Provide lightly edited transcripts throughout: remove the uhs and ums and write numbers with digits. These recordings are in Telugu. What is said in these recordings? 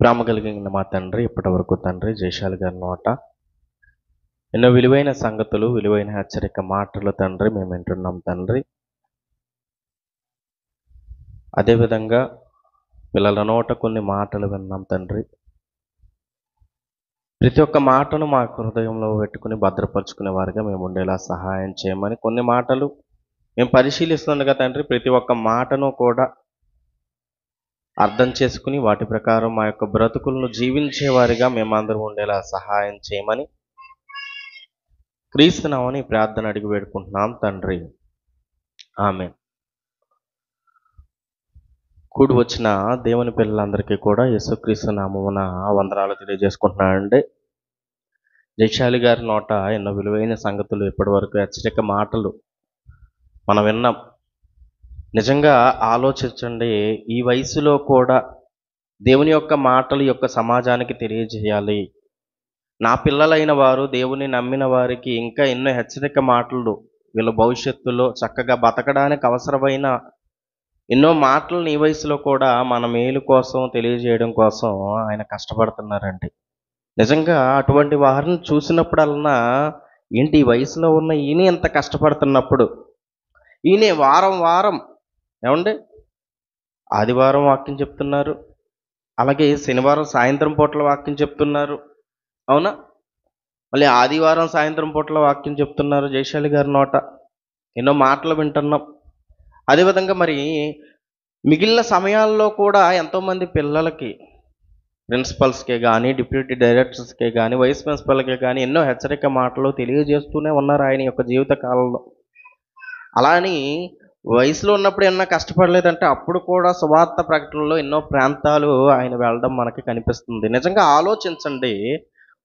ప్రేమ కలిగిన మా తండ్రి, ఇప్పటి వరకు తండ్రి జయశాలి గారి నోట ఎన్నో విలువైన సంగతులు, విలువైన హెచ్చరిక మాటలు తండ్రి మేము వింటున్నాం తండ్రి. అదేవిధంగా పిల్లల నోట కొన్ని మాటలు విన్నాం తండ్రి. ప్రతి ఒక్క మాటను మా హృదయంలో పెట్టుకుని భద్రపరుచుకునే వారిగా మేము ఉండేలా సహాయం చేయమని, కొన్ని మాటలు మేము పరిశీలిస్తుండగా తండ్రి ప్రతి ఒక్క మాటను కూడా అర్థం చేసుకుని వాటి ప్రకారం మా యొక్క బ్రతుకులను జీవించేవారిగా మేమందరం ఉండేలా సహాయం చేయమని క్రీస్తునామని ప్రార్థన అడిగి వేడుకుంటున్నాం తండ్రి. ఆమేన్. కూడి వచ్చిన దేవుని పిల్లలందరికీ కూడా యేసుక్రీస్తు నామమున వందనాలు తెలియజేసుకుంటున్నానండి. జయశాలి గారి నోట ఎన్నో విలువైన సంగతులు, ఇప్పటివరకు హెచ్చరిక మాటలు మనం విన్నాం. నిజంగా ఆలోచించండి, ఈ వయసులో కూడా దేవుని యొక్క మాటలు యొక్క సమాజానికి తెలియజేయాలి. నా పిల్లలైన వారు, దేవుని నమ్మిన వారికి ఇంకా ఎన్నో హెచ్చరిక మాటలు, వీళ్ళ భవిష్యత్తులో చక్కగా బతకడానికి అవసరమైన ఎన్నో మాటలను ఈ వయసులో కూడా మన మేలు కోసం తెలియజేయడం కోసం ఆయన కష్టపడుతున్నారండి. నిజంగా అటువంటి వారిని చూసినప్పుడల్లా ఏంటి ఈ వయసులో ఉన్న ఈయన ఎంత కష్టపడుతున్నప్పుడు, ఈయనే వారం వారం ఏమండి ఆదివారం వాక్యం చెప్తున్నారు, అలాగే శనివారం సాయంత్రం పూట్ల వాక్యం చెప్తున్నారు, అవునా? మళ్ళీ ఆదివారం సాయంత్రం పూట్ల వాక్యం చెప్తున్నారు. జయశాలి గారి నోట ఎన్నో మాటలు వింటున్నాం. అదేవిధంగా మరి మిగిలిన సమయాల్లో కూడా ఎంతోమంది పిల్లలకి, ప్రిన్సిపల్స్కే కానీ, డిప్యూటీ డైరెక్టర్స్కే కానీ, వైస్ ప్రిన్సిపల్కే కానీ ఎన్నో హెచ్చరిక మాటలు తెలియజేస్తూనే ఉన్నారు ఆయన యొక్క జీవిత కాలంలో. అలా అని వయసులో ఉన్నప్పుడు ఏమన్నా కష్టపడలేదంటే అప్పుడు కూడా సువార్త ప్రకటనలో ఎన్నో ప్రాంతాలు ఆయన వెళ్ళడం మనకి కనిపిస్తుంది. నిజంగా ఆలోచించండి,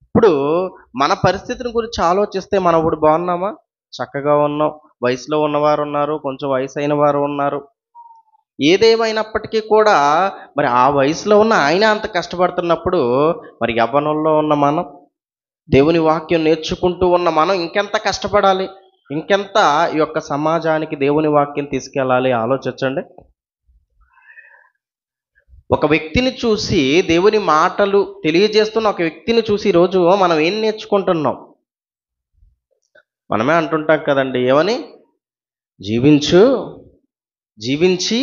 ఇప్పుడు మన పరిస్థితిని గురించి ఆలోచిస్తే మనం ఇప్పుడు బాగున్నామా? చక్కగా ఉన్నాం. వయసులో ఉన్నవారు ఉన్నారు, కొంచెం వయసు అయిన వారు ఉన్నారు. ఏదేమైనప్పటికీ కూడా మరి ఆ వయసులో ఉన్న ఆయన అంత కష్టపడుతున్నప్పుడు మరి యవ్వనంలో ఉన్న మనం, దేవుని వాక్యం నేర్చుకుంటూ ఉన్న మనం ఇంకెంత కష్టపడాలి, ఇంకెంత ఈ యొక్క సమాజానికి దేవుని వాక్యం తీసుకెళ్ళాలి ఆలోచించండి. ఒక వ్యక్తిని చూసి, దేవుని మాటలు తెలియజేస్తున్న ఒక వ్యక్తిని చూసి ఈరోజు మనం ఏం నేర్చుకుంటున్నాం? మనమే అంటుంటాం కదండి, ఏమని? జీవించి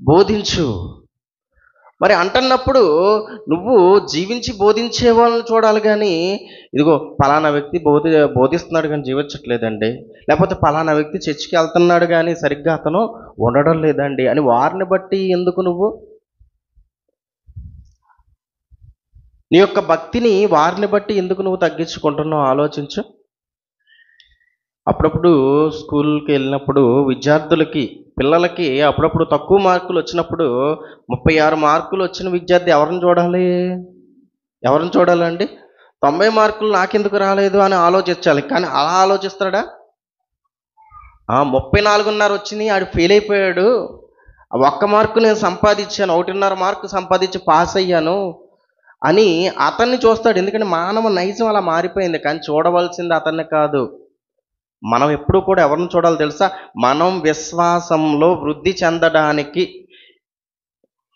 బోధించు. మరి అంటున్నప్పుడు నువ్వు జీవించి బోధించే వాళ్ళని చూడాలి కానీ, ఇదిగో పలానా వ్యక్తి బోధిస్తున్నాడు కానీ జీవించట్లేదండి, లేకపోతే పలానా వ్యక్తి చర్చికి వెళ్తున్నాడు కానీ సరిగ్గా అతను ఉండడం లేదండి అని వారిని బట్టి ఎందుకు నువ్వు నీ యొక్క భక్తిని వారిని బట్టి ఎందుకు నువ్వు తగ్గించుకుంటున్నావు ఆలోచించు. అప్పుడప్పుడు స్కూల్కి వెళ్ళినప్పుడు విద్యార్థులకి, పిల్లలకి అప్పుడప్పుడు తక్కువ మార్కులు వచ్చినప్పుడు 36 మార్కులు వచ్చిన విద్యార్థి ఎవరిని చూడాలండి? 90 మార్కులు నాకెందుకు రాలేదు అని ఆలోచించాలి. కానీ అలా ఆలోచిస్తాడా? 34.5 వచ్చినాయి, ఆడు ఫెయిల్ అయిపోయాడు, 1 మార్కు నేను సంపాదించాను, 1.5 మార్కు సంపాదించి పాస్ అయ్యాను అని అతన్ని చూస్తాడు. ఎందుకంటే మానవ నైజం అలా మారిపోయింది. కానీ చూడవలసింది అతన్ని కాదు. మనం ఎప్పుడు కూడా ఎవరిని చూడాలి తెలుసా? మనం విశ్వాసంలో వృద్ధి చెందడానికి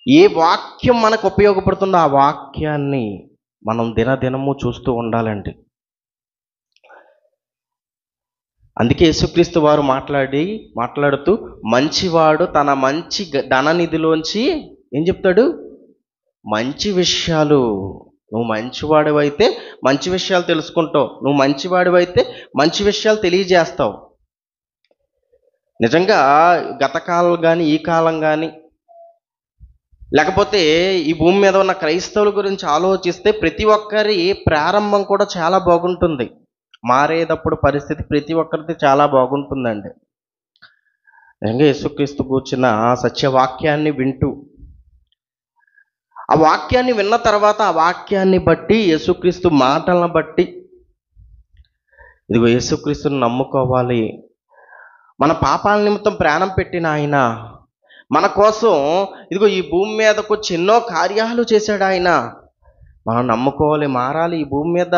ఏ వాక్యం మనకు ఉపయోగపడుతుందో ఆ వాక్యాన్ని మనం దినదినము చూస్తూ ఉండాలండి. అందుకే యేసుక్రీస్తు వారు మాట్లాడుతూ మంచివాడు తన మంచి ధననిధిలోంచి ఏం చెప్తాడు? మంచి విషయాలు. నువ్వు మంచివాడివైతే మంచి విషయాలు తెలుసుకుంటావు, నువ్వు మంచివాడివైతే మంచి విషయాలు తెలియజేస్తావు. నిజంగా గత కాలం కానీ, ఈ కాలం కానీ, లేకపోతే ఈ భూమి మీద ఉన్న క్రైస్తవుల గురించి ఆలోచిస్తే ప్రతి ఒక్కరి ప్రారంభం కూడా చాలా బాగుంటుంది. మారేటప్పుడు పరిస్థితి ప్రతి ఒక్కరిది చాలా బాగుంటుందండి. నిజంగా యేసుక్రీస్తు కూర్చున్న సత్యవాక్యాన్ని వింటూ, ఆ వాక్యాన్ని విన్న తర్వాత ఆ వాక్యాన్ని బట్టి, యేసుక్రీస్తు మాటలను బట్టి, ఇదిగో యేసుక్రీస్తుని నమ్ముకోవాలి. మన పాపాల నిమిత్తం ప్రాణం పెట్టిన ఆయన మన కోసం ఇదిగో ఈ భూమి మీదకు వచ్చి ఎన్నో కార్యాలు చేశాడు ఆయన. మనం నమ్ముకోవాలి, మారాలి, ఈ భూమి మీద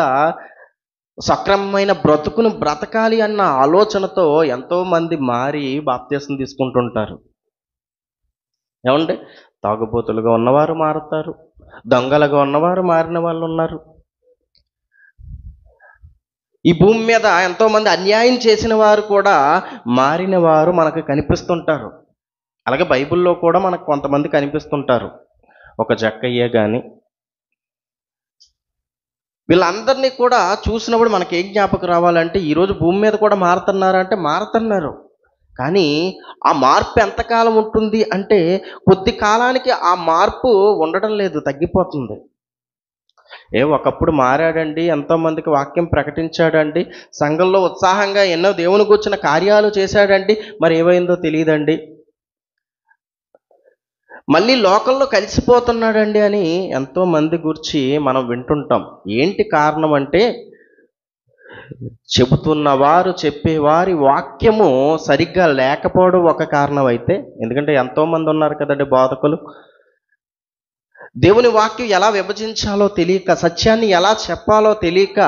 సక్రమమైన బ్రతుకును బ్రతకాలి అన్న ఆలోచనతో ఎంతోమంది మారి బాప్తీసం తీసుకుంటుంటారు. ఏమండి? తాగుబోతులుగా ఉన్నవారు మారుతారు, దొంగలుగా ఉన్నవారు మారిన వాళ్ళు ఉన్నారు. ఈ భూమి మీద ఎంతోమంది అన్యాయం చేసిన వారు కూడా మారిన వారు మనకు కనిపిస్తుంటారు. అలాగే బైబిల్లో కూడా మనకు కొంతమంది కనిపిస్తుంటారు. ఒక జక్కయ్య కానీ, వీళ్ళందరినీ కూడా చూసినప్పుడు మనకి ఏం జ్ఞాపకం రావాలంటే, ఈరోజు భూమి మీద కూడా మారుతున్నారు అంటే మారుతున్నారు. కానీ ఆ మార్పు ఎంతకాలం ఉంటుంది అంటే, కొద్ది కాలానికి ఆ మార్పు ఉండడం లేదు, తగ్గిపోతుంది. ఒకప్పుడు మారాడండి, ఎంతోమందికి వాక్యం ప్రకటించాడండి, సంఘంలో ఉత్సాహంగా ఎన్నో దేవుని గూర్చిన కార్యాలు చేశాడండి, మరి ఏమైందో తెలియదండి, మళ్ళీ లోకంలో కలిసిపోతున్నాడండి అని ఎంతోమంది గురించి మనం వింటుంటాం. ఏంటి కారణం అంటే, చెబుతున్నవారు చెప్పేవారి వాక్యము సరిగ్గా లేకపోవడం ఒక కారణం అయితే, ఎందుకంటే ఎంతోమంది ఉన్నారు కదండి బోధకులు, దేవుని వాక్యం ఎలా విభజించాలో తెలియక, సత్యాన్ని ఎలా చెప్పాలో తెలియక,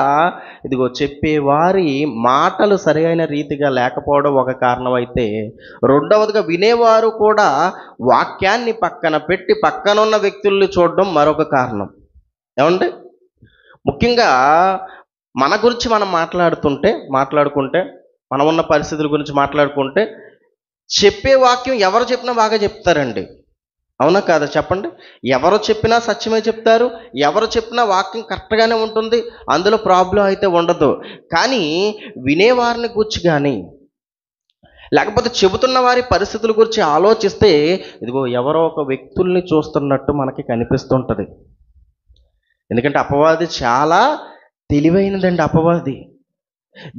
ఇదిగో చెప్పేవారి మాటలు సరైన రీతిగా లేకపోవడం ఒక కారణం అయితే, రెండవదిగా వినేవారు కూడా వాక్యాన్ని పక్కన పెట్టి పక్కనున్న వ్యక్తుల్ని చూడడం మరొక కారణం. ఏమండి, ముఖ్యంగా మన గురించి మనం మాట్లాడుకుంటే మనం ఉన్న పరిస్థితుల గురించి మాట్లాడుకుంటే, చెప్పే వాక్యం ఎవరు చెప్పినా బాగా చెప్తారండి. అవునా కాదా చెప్పండి? ఎవరు చెప్పినా సత్యమే చెప్తారు, ఎవరు చెప్పినా వాక్యం కరెక్ట్గానే ఉంటుంది, అందులో ప్రాబ్లం అయితే ఉండదు. కానీ వినేవారిని గురించి కానీ, లేకపోతే చెబుతున్న వారి పరిస్థితుల గురించి ఆలోచిస్తే, ఇదిగో ఎవరో ఒక వ్యక్తుల్ని చూస్తున్నట్టు మనకి కనిపిస్తుంటుంది. ఎందుకంటే అపవాది చాలా తెలివైనదండి. అపవాది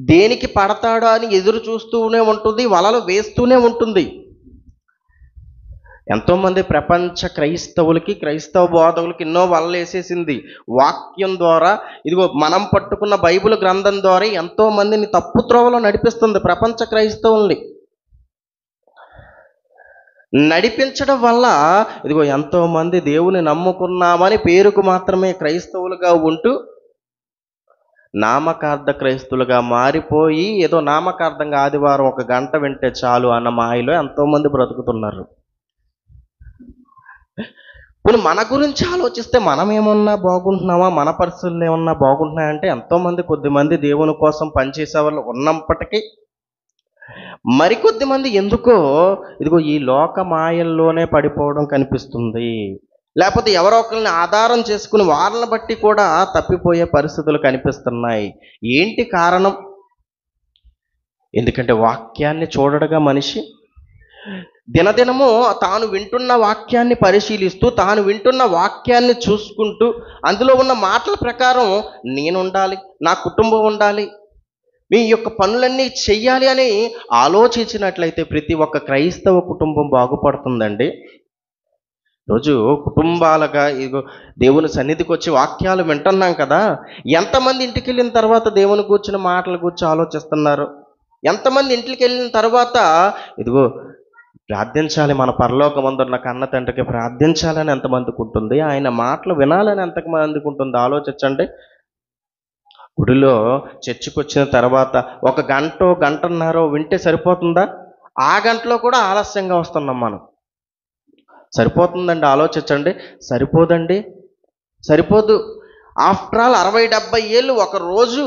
దేనికి పడతాడో అని ఎదురు చూస్తూనే ఉంటుంది, వలలు వేస్తూనే ఉంటుంది. ఎంతోమంది ప్రపంచ క్రైస్తవ బోధకులకి ఎన్నో వలలు వేసేసింది. వాక్యం ద్వారా, ఇదిగో మనం పట్టుకున్న బైబిల్ గ్రంథం ద్వారా ఎంతోమందిని తప్పు త్రోవలో నడిపిస్తుంది. ప్రపంచ క్రైస్తవుల్ని నడిపించడం వల్ల ఇదిగో ఎంతోమంది దేవుని నమ్ముకున్నామని పేరుకు మాత్రమే క్రైస్తవులుగా ఉంటూ నామకార్థ క్రైస్తవులుగా మారిపోయి, ఏదో నామకార్థంగా ఆదివారం 1 గంట వింటే చాలు అన్న మాయలో ఎంతోమంది బ్రతుకుతున్నారు. ఇప్పుడు మన గురించి ఆలోచిస్తే మనం ఏమన్నా బాగుంటున్నామా, మన పరిస్థితులు ఏమన్నా బాగుంటున్నాయంటే, ఎంతోమంది కొద్దిమంది దేవుని కోసం పనిచేసే వాళ్ళు ఉన్నప్పటికీ, మరికొద్ది మంది ఎందుకో ఇదిగో ఈ లోక మాయల్లోనే పడిపోవడం కనిపిస్తుంది. లేకపోతే ఎవరో ఒకరిని ఆధారం చేసుకుని వాళ్ళని బట్టి కూడా తప్పిపోయే పరిస్థితులు కనిపిస్తున్నాయి. ఏంటి కారణం? ఎందుకంటే వాక్యాన్ని చూడడగా మనిషి దినదినము తాను వింటున్న వాక్యాన్ని పరిశీలిస్తూ, తాను వింటున్న వాక్యాన్ని చూసుకుంటూ, అందులో ఉన్న మాటల ప్రకారం నేను ఉండాలి, నా కుటుంబం ఉండాలి, మీ యొక్క పనులన్నీ చెయ్యాలి అని ఆలోచించినట్లయితే ప్రతి ఒక్క క్రైస్తవ కుటుంబం బాగుపడుతుందండి. రోజు కుటుంబాలుగా ఇదిగో దేవుని సన్నిధికి వచ్చి వాక్యాలు వింటున్నాం కదా, ఎంతమంది ఇంటికి వెళ్ళిన తర్వాత దేవుని కూర్చున్న మాటల గురించి ఆలోచిస్తున్నారు? ఎంతమంది ఇంటికి వెళ్ళిన తర్వాత ఇదిగో ప్రార్థించాలి, మన పరలోకమందున్న కన్న తండ్రికి ప్రార్థించాలని ఎంతమందికి ఉంటుంది? ఆయన మాటలు వినాలని ఎంతమందికి ఉంటుంది? ఆలోచించండి. గుడిలో చర్చికి వచ్చిన తర్వాత 1 గంటో గంటన్నరో వింటే సరిపోతుందా? ఆ గంటలో కూడా ఆలస్యంగా వస్తున్నాం మనం. సరిపోతుందండి? ఆలోచించండి. సరిపోదండి, సరిపోదు. ఆఫ్టర్ ఆల్ 60-70 ఏళ్ళు ఒక రోజు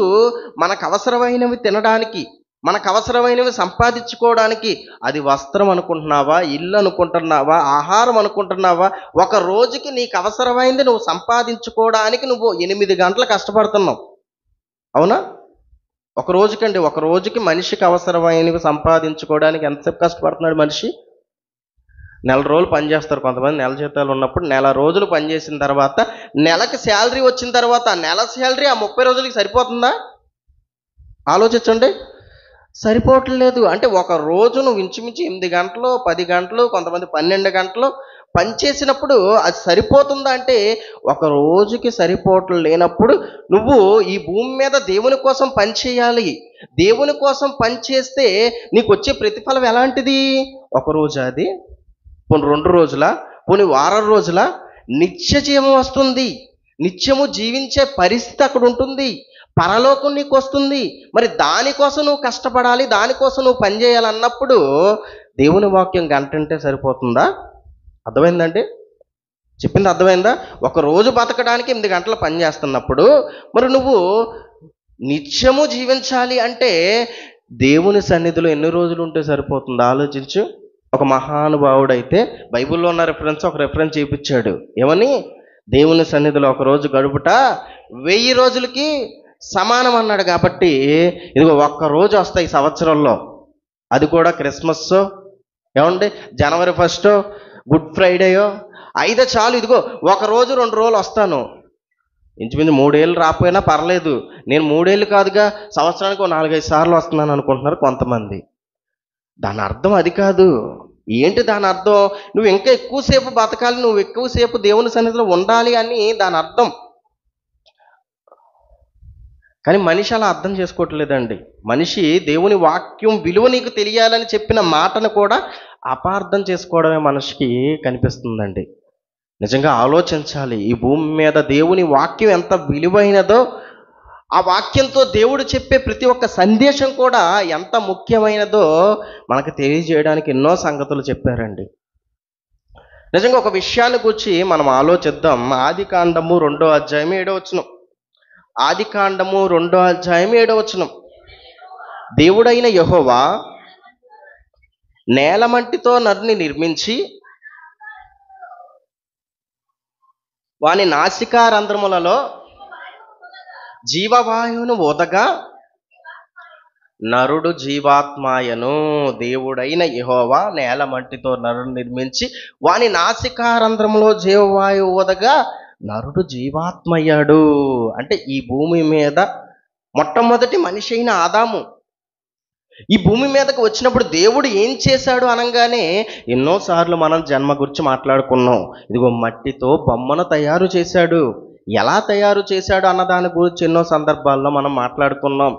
మనకు అవసరమైనవి తినడానికి, మనకు అవసరమైనవి సంపాదించుకోవడానికి, అది వస్త్రం అనుకుంటున్నావా, ఇల్లు అనుకుంటున్నావా, ఆహారం అనుకుంటున్నావా? ఒక రోజుకి నీకు అవసరమైంది నువ్వు సంపాదించుకోవడానికి నువ్వు 8 గంటలు కష్టపడుతున్నావు. అవునా? ఒక రోజుకి మనిషికి అవసరమైనవి సంపాదించుకోవడానికి ఎంతసేపు కష్టపడుతున్నాడు మనిషి? నెల రోజులు పనిచేస్తారు కొంతమంది. నెల జీతాలు ఉన్నప్పుడు నెల రోజులు పనిచేసిన తర్వాత, నెలకి శాలరీ వచ్చిన తర్వాత, నెల శాలరీ ఆ 30 రోజులకి సరిపోతుందా? ఆలోచించండి. సరిపోవట్లేదు. అంటే ఒక రోజు నువ్వు ఇంచుమించు 8 గంటలు, 10 గంటలు, కొంతమంది 12 గంటలు పనిచేసినప్పుడు అది సరిపోతుందా అంటే, ఒక రోజుకి సరిపోవటం లేనప్పుడు నువ్వు ఈ భూమి మీద దేవుని కోసం పనిచేయాలి. దేవుని కోసం పనిచేస్తే నీకు వచ్చే ప్రతిఫలం ఎలాంటిది? ఒక రోజు, అది పోనీ 2 రోజుల, పోనీ వారం రోజుల, నిత్య జీవం వస్తుంది. నిత్యము జీవించే పరిస్థితి అక్కడ ఉంటుంది. పరలోకం నీకు వస్తుంది. మరి దానికోసం నువ్వు కష్టపడాలి, దానికోసం నువ్వు పనిచేయాలన్నప్పుడు దేవుని వాక్యం గంట అంటే సరిపోతుందా? అర్థమైందండి? చెప్పింది అర్థమైందా? ఒక రోజు బతకడానికి 8 గంటలు పని చేస్తున్నప్పుడు మరి నువ్వు నిత్యము జీవించాలి అంటే దేవుని సన్నిధిలో ఎన్ని రోజులు ఉంటే సరిపోతుంది ఆలోచించు. ఒక మహానుభావుడైతే బైబిల్లో ఉన్న ఒక రెఫరెన్స్ చూపించాడు. ఏమని? దేవుని సన్నిధిలో ఒక రోజు గడుపుట 1000 రోజులకి సమానం అన్నాడు. కాబట్టి ఇదిగో ఒక్క రోజు వస్తాయి సంవత్సరంలో, అది కూడా క్రిస్మస్, ఏమండి జనవరి 1, గుడ్ ఫ్రైడేయో అయితే చాలు. ఇదిగో ఒక రోజు 2 రోజులు వస్తాను, ఇంచుమించు 3 ఏళ్ళు రాకపోయినా పర్లేదు, నేను 3 ఏళ్ళు కాదుగా, సంవత్సరానికి 4-5 సార్లు వస్తున్నాను అనుకుంటున్నారు కొంతమంది. దాని అర్థం అది కాదు. ఏంటి దాని అర్థం? నువ్వు ఇంకా ఎక్కువసేపు బతకాలి, నువ్వు ఎక్కువసేపు దేవుని సన్నిధిలో ఉండాలి అని దాని అర్థం. కానీ మనిషి అలా అర్థం చేసుకోవట్లేదండి. మనిషి దేవుని వాక్యం విలువ నీకు తెలియాలని చెప్పిన మాటను కూడా అపార్థం చేసుకోవడమే మనిషికి కనిపిస్తుందండి. నిజంగా ఆలోచించాలి. ఈ భూమి మీద దేవుని వాక్యం ఎంత విలువైనదో, ఆ వాక్యంతో దేవుడు చెప్పే ప్రతి ఒక్క సందేశం కూడా ఎంత ముఖ్యమైనదో మనకు తెలియజేయడానికి ఎన్నో సంగతులు చెప్పారండి. నిజంగా ఒక విషయాన్ని గురించి మనం ఆలోచిద్దాం. ఆదికాండము 2వ అధ్యాయం 7వ వచనం. ఆదికాండము 2వ అధ్యాయం 7వ వచనం. దేవుడైన యెహోవా నేలమంటితో నరుని నిర్మించి వాని నాసికారంధ్రములలో జీవవాయువును ఊదగా నరుడు జీవాత్మాయను. దేవుడైన యెహోవా నేలమంటితో నరుడు నిర్మించి వాని నాసికారంధ్రములో జీవవాయువు ఊదగా నరుడు జీవాత్మయ్యాడు. అంటే ఈ భూమి మీద మొట్టమొదటి మనిషి అయిన ఆదాము ఈ భూమి మీదకి వచ్చినప్పుడు దేవుడు ఏం చేశాడు అనగానే ఎన్నోసార్లు మనం జన్మ గురించి మాట్లాడుకున్నాం. ఇదిగో మట్టితో బొమ్మను తయారు చేశాడు. ఎలా తయారు చేశాడు అన్న దాని గురించి ఎన్నో సందర్భాల్లో మనం మాట్లాడుకున్నాం.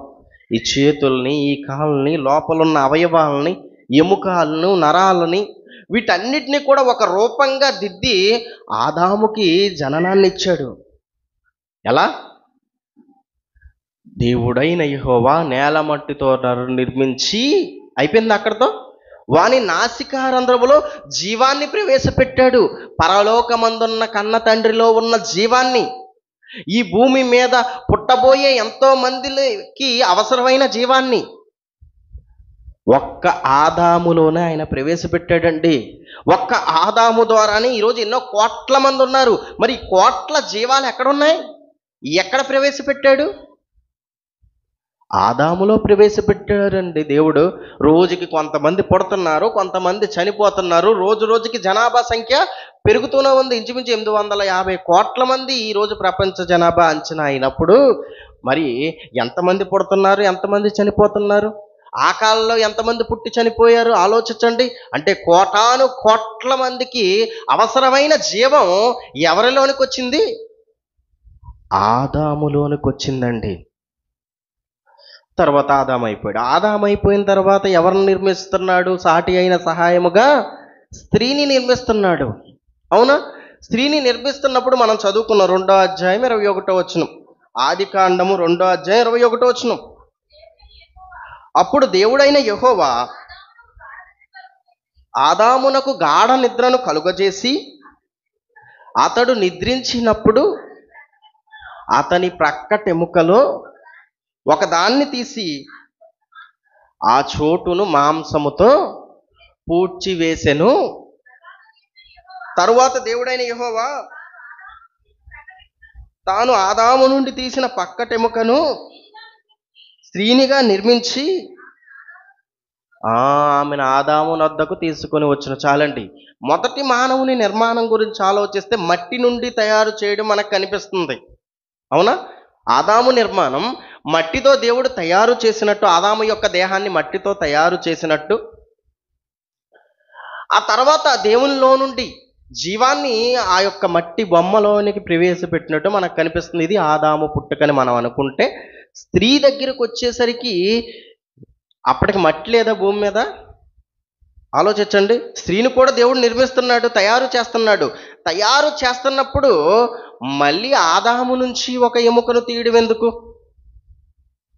ఈ చేతుల్ని, ఈ కాళ్ళని, లోపలున్న అవయవాలని, ఎముకలను, నరాలని, వీటన్నిటినీ కూడా ఒక రూపంగా దిద్ది ఆదాముకి జననాన్ని ఇచ్చాడు. ఎలా? దేవుడైన యెహోవా నేలమట్టితో నరుని నిర్మించి అయిపోయింది అక్కడితో. వాని నాసికారంధ్రములో జీవాన్ని ప్రవేశపెట్టాడు. పరలోకమందున్న కన్న తండ్రిలో ఉన్న జీవాన్ని, ఈ భూమి మీద పుట్టబోయే ఎంతో మందికి అవసరమైన జీవాన్ని ఒక్క ఆదాములోనే ఆయన ప్రవేశపెట్టాడండి. ఒక్క ఆదాము ద్వారానే ఈరోజు ఎన్నో కోట్ల మంది ఉన్నారు. మరి కోట్ల జీవాలు ఎక్కడున్నాయి? ఎక్కడ ప్రవేశపెట్టాడు? ఆదాములో ప్రవేశపెట్టారండి దేవుడు. రోజుకి కొంతమంది పుడుతున్నారు, కొంతమంది చనిపోతున్నారు. రోజు రోజుకి జనాభా సంఖ్య పెరుగుతూనే ఉంది. ఇంచుమించు 850 కోట్ల మంది ఈరోజు ప్రపంచ జనాభా అంచనా అయినప్పుడు మరి ఎంతమంది పుడుతున్నారు, ఎంతమంది చనిపోతున్నారు? ఆ కాలంలో ఎంతమంది పుట్టి చనిపోయారు ఆలోచించండి. అంటే కోటాను కోట్ల మందికి అవసరమైన జీవం ఎవరిలోనికి వచ్చింది? ఆదాములోనికి వచ్చిందండి. తర్వాత ఆదాము అయిపోయాడు. ఆదాము అయిపోయిన తర్వాత ఎవరిని నిర్మిస్తున్నాడు? సాటి అయిన సహాయముగా స్త్రీని నిర్మిస్తున్నాడు. అవునా? స్త్రీని నిర్మిస్తున్నప్పుడు మనం చదువుకున్న 2వ అధ్యాయం 21వ వచనం. ఆదికాండము 2వ అధ్యాయం 21వ వచనం. అప్పుడు దేవుడైన యెహోవా ఆదామునకు గాఢ నిద్రను కలుగజేసి అతడు నిద్రించినప్పుడు అతని ప్రక్కటెముకలో ఒకదాన్ని తీసి ఆ చోటును మాంసముతో పూడ్చివేసెను. తరువాత దేవుడైన యెహోవా తాను ఆదాము నుండి తీసిన పక్కటెముకను స్త్రీనిగా నిర్మించి ఆమెను ఆదాము వద్దకు తీసుకొని వచ్చిన. చాలండి. మొదటి మానవుని నిర్మాణం గురించి ఆలోచిస్తే మట్టి నుండి తయారు చేయడం మనకు కనిపిస్తుంది. అవునా? ఆదాము నిర్మాణం మట్టితో దేవుడు తయారు చేసినట్టు, ఆదాము యొక్క దేహాన్ని మట్టితో తయారు చేసినట్టు, ఆ తర్వాత దేవునిలో నుండి జీవాన్ని ఆ యొక్క మట్టి బొమ్మలోనికి ప్రవేశపెట్టినట్టు మనకు కనిపిస్తుంది. ఇది ఆదాము పుట్టుకని మనం అనుకుంటే, స్త్రీ దగ్గరకు వచ్చేసరికి అప్పటికి మట్టి లేదా భూమి మీద? ఆలోచించండి. స్త్రీని కూడా దేవుడు నిర్మిస్తున్నాడు, తయారు చేస్తున్నాడు. తయారు చేస్తున్నప్పుడు మళ్ళీ ఆదాము నుంచి ఒక ఎముకను తీయడం ఎందుకు?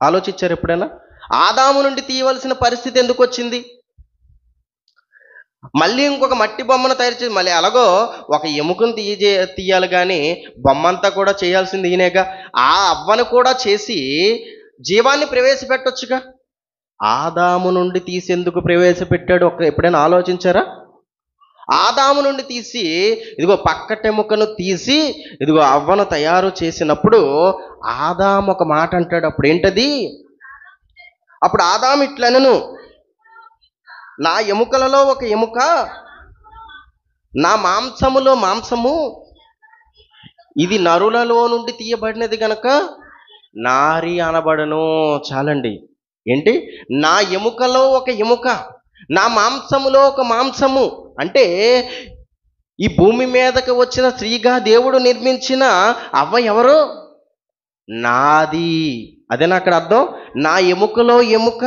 ఆలోచించారు ఎప్పుడైనా? ఆదాము నుండి తీయవలసిన పరిస్థితి ఎందుకు వచ్చింది? మళ్ళీ ఇంకొక మట్టి బొమ్మను తయారు చేసి మళ్ళీ అలాగో ఒక ఎముకను తీయాలి కానీ బొమ్మ అంతా కూడా చేయాల్సింది ఈయనేగా. ఆ అవ్వను కూడా చేసి జీవాన్ని ప్రవేశపెట్టొచ్చుగా. ఆదాము నుండి తీసి ఎందుకు ప్రవేశపెట్టాడు ఎప్పుడైనా ఆలోచించారా? ఆదాము నుండి తీసి ఇదిగో పక్కటెముకను తీసి ఇదిగో అవ్వను తయారు చేసినప్పుడు ఆదాము ఒక మాట అంటాడు. అప్పుడు ఏంటది? అప్పుడు ఆదాము ఇట్లనను, నా ఎముకలలో ఒక ఎముక, నా మాంసములో మాంసము, ఇది నరులలో నుండి తీయబడినది గనక నారి అనబడను. చాలండి. ఏంటి? నా ఎముకలో ఒక ఎముక, నా మాంసములో ఒక మాంసము. అంటే ఈ భూమి మీదకి వచ్చిన స్త్రీగా దేవుడు నిర్మించిన అవ్వ ఎవరు? నాది. అదేనా అక్కడ అర్థం? నా ఎముకలో ఎముక,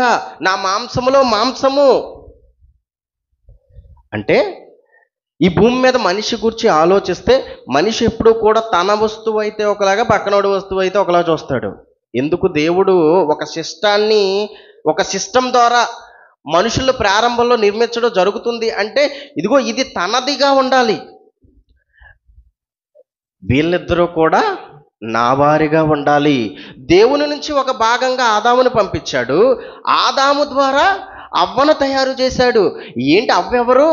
నా మాంసములో మాంసము. అంటే ఈ భూమి మీద మనిషి గురించి ఆలోచిస్తే మనిషి ఎప్పుడూ కూడా తన వస్తువు అయితే ఒకలాగా, పక్కనోడి వస్తువు అయితే ఒకలా చూస్తాడు. ఎందుకు దేవుడు ఒక సిస్టమ్ ద్వారా మనుషులు ప్రారంభంలో నిర్మించడం జరుగుతుంది అంటే ఇదిగో ఇది తనదిగా ఉండాలి. వీళ్ళిద్దరూ కూడా నా వారిగా ఉండాలి. దేవుని నుంచి ఒక భాగంగా ఆదామును పంపించాడు. ఆదాము ద్వారా అవ్వను తయారు చేశాడు. ఏంటి అవ్వ ఎవరు?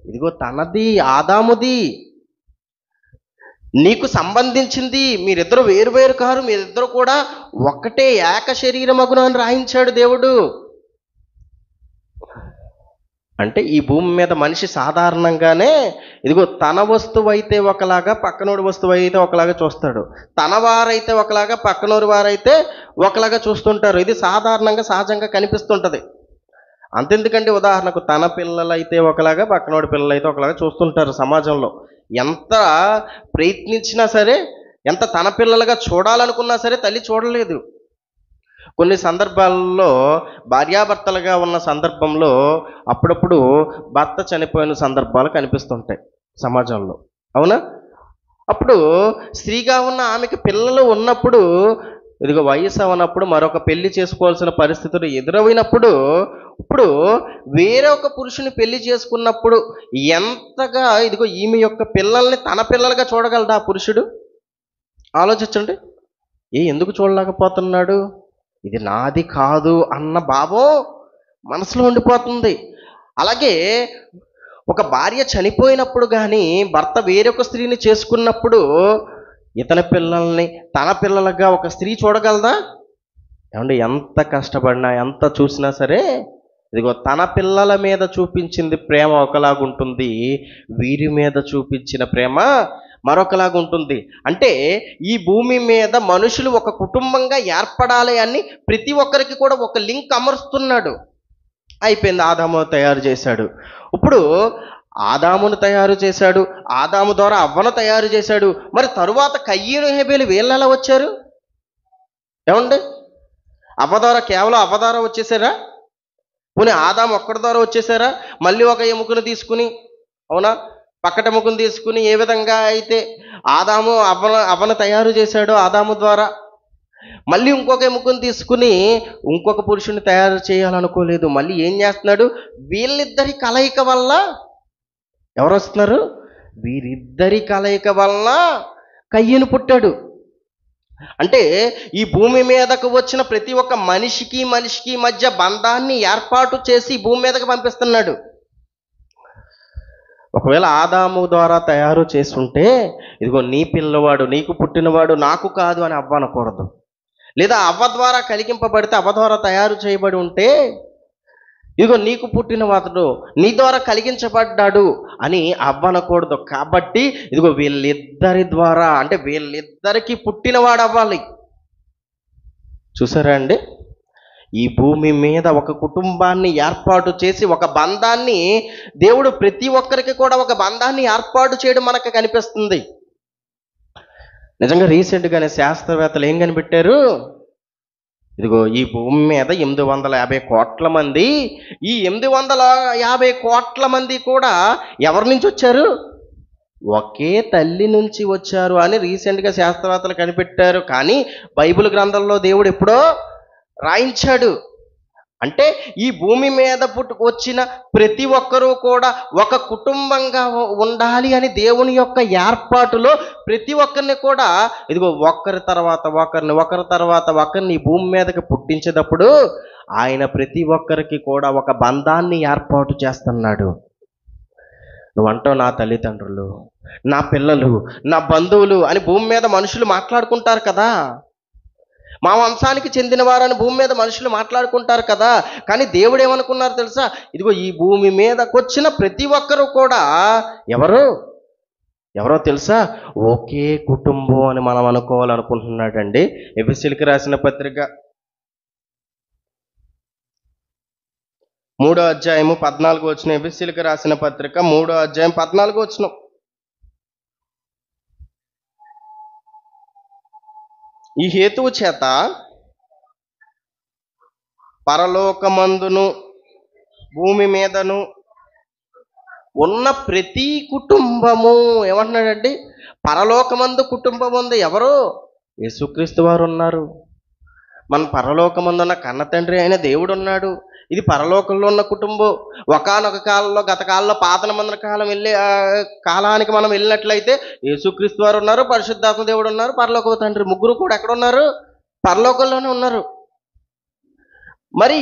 ఇదిగో తనది, ఆదాముది, నీకు సంబంధించింది. మీరిద్దరు వేరు కారు, మీరిద్దరు కూడా ఒక్కటే ఏక శరీరమగును అని రాయించాడు దేవుడు. అంటే ఈ భూమి మీద మనిషి సాధారణంగానే ఇదిగో తన వస్తువు అయితే ఒకలాగా, పక్కనోడి వస్తువు అయితే ఒకలాగా చూస్తాడు. తన వారైతే ఒకలాగా, పక్కనోడి వారైతే ఒకలాగా చూస్తుంటారు. ఇది సాధారణంగా సహజంగా కనిపిస్తుంటది. అంతెందుకంటే ఉదాహరణకు తన పిల్లలైతే ఒకలాగా, పక్కనోడి పిల్లలైతే ఒకలాగా చూస్తుంటారు సమాజంలో. ఎంత ప్రయత్నించినా సరే, ఎంత తన పిల్లలుగా చూడాలనుకున్నా సరే తల్లి చూడలేదు. కొన్ని సందర్భాల్లో భార్యాభర్తలుగా ఉన్న సందర్భంలో అప్పుడప్పుడు భర్త చనిపోయిన సందర్భాలు కనిపిస్తుంటాయి సమాజంలో, అవునా? అప్పుడు స్త్రీగా ఉన్న ఆమెకి పిల్లలు ఉన్నప్పుడు ఇదిగో వయసు అవనప్పుడు మరొక పెళ్లి చేసుకోవాల్సిన పరిస్థితులు ఎదురైనప్పుడు ఇప్పుడు వేరొక పురుషుని పెళ్లి చేసుకున్నప్పుడు ఎంతగా ఇదిగో ఈమె యొక్క పిల్లల్ని తన పిల్లలుగా చూడగలడా ఆ పురుషుడు? ఆలోచించండి. ఎందుకు చూడలేకపోతున్నాడు? ఇది నాది కాదు అన్న భావం మనసులో ఉండిపోతుంది. అలాగే ఒక భార్య చనిపోయినప్పుడు కానీ భర్త వేరొక స్త్రీని చేసుకున్నప్పుడు ఇతని పిల్లల్ని తన పిల్లలుగా ఒక స్త్రీ చూడగలదా? ఏమంటే ఎంత కష్టపడినా, ఎంత చూసినా సరే ఇదిగో తన పిల్లల మీద చూపించింది ప్రేమ ఒకలాగుంటుంది, వీరి మీద చూపించిన ప్రేమ మరొకలాగుంటుంది. అంటే ఈ భూమి మీద మనుషులు ఒక కుటుంబంగా ఏర్పడాలి అని ప్రతి ఒక్కరికి కూడా ఒక లింక్ అమరుస్తున్నాడు. అయిపోయింది, ఆదాము తయారు చేశాడు. ఇప్పుడు ఆదామును తయారు చేశాడు, ఆదాము ద్వారా అవ్వను తయారు చేశాడు. మరి తరువాత కయ్యను హేబేలు వీళ్ళు ఎలా వచ్చారు? ఏమండి? అవ్వ ద్వారా, కేవలం అవ్వ ద్వారా వచ్చేసారా? పోనీ ఆదాము ఒక్కడి ద్వారా వచ్చేసారా? మళ్ళీ ఒక ఎముకను తీసుకుని, అవునా, పక్కటెముకను తీసుకుని ఏ విధంగా అయితే ఆదాము అవ్వను తయారు చేశాడో ఆదాము ద్వారా, మళ్ళీ ఇంకొక ఎముకను తీసుకుని ఇంకొక పురుషుని తయారు చేయాలనుకోలేదు. మళ్ళీ ఏం చేస్తున్నాడు? వీళ్ళిద్దరి కలయిక వల్ల ఎవరు వస్తున్నారు? వీరిద్దరి కలయిక వల్ల కయ్యను పుట్టాడు. అంటే ఈ భూమి మీదకు వచ్చిన ప్రతి ఒక్క మనిషికి మధ్య బంధాన్ని ఏర్పాటు చేసి భూమి మీదకి పంపిస్తున్నాడు. ఒకవేళ ఆదాము ద్వారా తయారు చేసుంటే ఇదిగో నీ పిల్లవాడు, నీకు పుట్టినవాడు నాకు కాదు అని అవ్వ అనకూడదు. లేదా అవ్వ ద్వారా కలిగింపబడితే, అవ్వ ద్వారా తయారు చేయబడి ఉంటే ఇదిగో నీకు పుట్టినవాడు నీ ద్వారా కలిగించబడ్డాడు అని అవ్వ అనకూడదు. కాబట్టి ఇదిగో వీళ్ళిద్దరి ద్వారా, అంటే వీళ్ళిద్దరికి పుట్టినవాడు అవ్వాలి. చూసారా అండి? ఈ భూమి మీద ఒక కుటుంబాన్ని ఏర్పాటు చేసి ఒక బంధాన్ని దేవుడు ప్రతి ఒక్కరికి కూడా ఒక బంధాన్ని ఏర్పాటు చేయడం మనకు కనిపిస్తుంది. నిజంగా రీసెంట్గానే శాస్త్రవేత్తలు ఏం కనిపెట్టారు? ఇదిగో ఈ భూమి మీద 850 కోట్ల మంది, ఈ 850 కోట్ల మంది కూడా ఎవరి నుంచి వచ్చారు? ఒకే తల్లి నుంచి వచ్చారు అని రీసెంట్గా శాస్త్రవేత్తలు కనిపెట్టారు. కానీ బైబిల్ గ్రంథంలో దేవుడు ఎప్పుడో రాయించాడు. అంటే ఈ భూమి మీద వచ్చిన ప్రతి ఒక్కరూ కూడా ఒక కుటుంబంగా ఉండాలి అని దేవుని యొక్క ఏర్పాటులో ప్రతి ఒక్కరిని కూడా ఇదిగో ఒకరి తర్వాత ఒకరిని ఈ భూమి మీదకి పుట్టించేటప్పుడు ఆయన ప్రతి ఒక్కరికి కూడా ఒక బంధాన్ని ఏర్పాటు చేస్తున్నాడు. నువ్వంటావు నా తల్లిదండ్రులు, నా పిల్లలు, నా బంధువులు అని భూమి మీద మనుషులు మాట్లాడుకుంటారు కదా, మా వంశానికి చెందిన వారని భూమి మీద మనుషులు మాట్లాడుకుంటారు కదా. కానీ దేవుడు ఏమనుకున్నారు తెలుసా? ఇదిగో ఈ భూమి మీదకి వచ్చిన ప్రతి ఒక్కరూ కూడా ఎవరో తెలుసా? ఒకే కుటుంబం అని మనం అనుకోవాలనుకుంటున్నాడండి. ఎఫెసీయులకు రాసిన పత్రిక 3వ అధ్యాయము 14వ వచనం. ఎఫెసీయులకు రాసిన పత్రిక 3వ అధ్యాయం 14వ వచనం. ఈ హేతువు చేత పరలోకమందును భూమి మీదను ఉన్న ప్రతి కుటుంబము ఏమంటున్నాడండి? పరలోకమందు కుటుంబం ఉంది. ఎవరు? యేసుక్రీస్తు వారు ఉన్నారు. మన పరలోకమందున్న కన్న తండ్రి అయిన దేవుడు ఉన్నాడు. ఇది పరలోకంలో ఉన్న కుటుంబం. ఒకానొక కాలంలో, గత కాలంలో, పాత నిబంధన కాలం కాలానికి మనం వెళ్ళినట్లయితే యేసుక్రీస్తు వారు ఉన్నారు, పరిశుద్ధాత్మ దేవుడు ఉన్నారు, పరలోక తండ్రి, ముగ్గురు కూడా ఎక్కడ ఉన్నారు? పరలోకంలోనే ఉన్నారు. మరి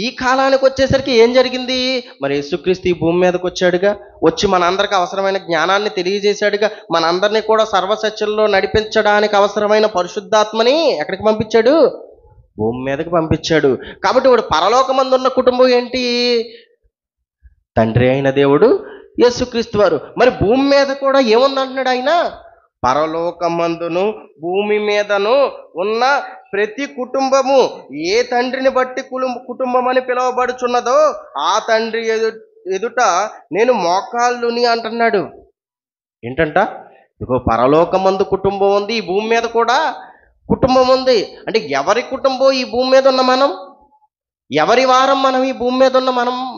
ఈ కాలానికి వచ్చేసరికి ఏం జరిగింది? మరి యేసుక్రీస్తు ఈ భూమి మీదకి వచ్చాడుగా, వచ్చి మనందరికి అవసరమైన జ్ఞానాన్ని తెలియజేశాడుగా, మనందరినీ కూడా సర్వసత్యంలో నడిపించడానికి అవసరమైన పరిశుద్ధాత్మని ఎక్కడికి పంపించాడు? భూమి మీదకి పంపించాడు. కాబట్టి వాడు పరలోకమందు ఉన్న కుటుంబం ఏంటి? తండ్రి అయిన దేవుడు, యేసుక్రీస్తు వారు. మరి భూమి మీద కూడా ఏముందంటున్నాడు ఆయన? పరలోకమందును భూమి మీదను ఉన్న ప్రతి కుటుంబము ఏ తండ్రిని బట్టి కుటుంబం అని పిలువబడుచున్నదో ఆ తండ్రి ఎదుట నేను మోకాళ్ళుని అంటున్నాడు. ఏంటంట? ఇదిగో పరలోకమందు కుటుంబం ఉంది, ఈ భూమి మీద కూడా కుటుంబం ఉంది. అంటే ఎవరి కుటుంబం ఈ భూమి మీద ఉన్న మనం? ఎవరి వారం మనం ఈ భూమి మీద ఉన్న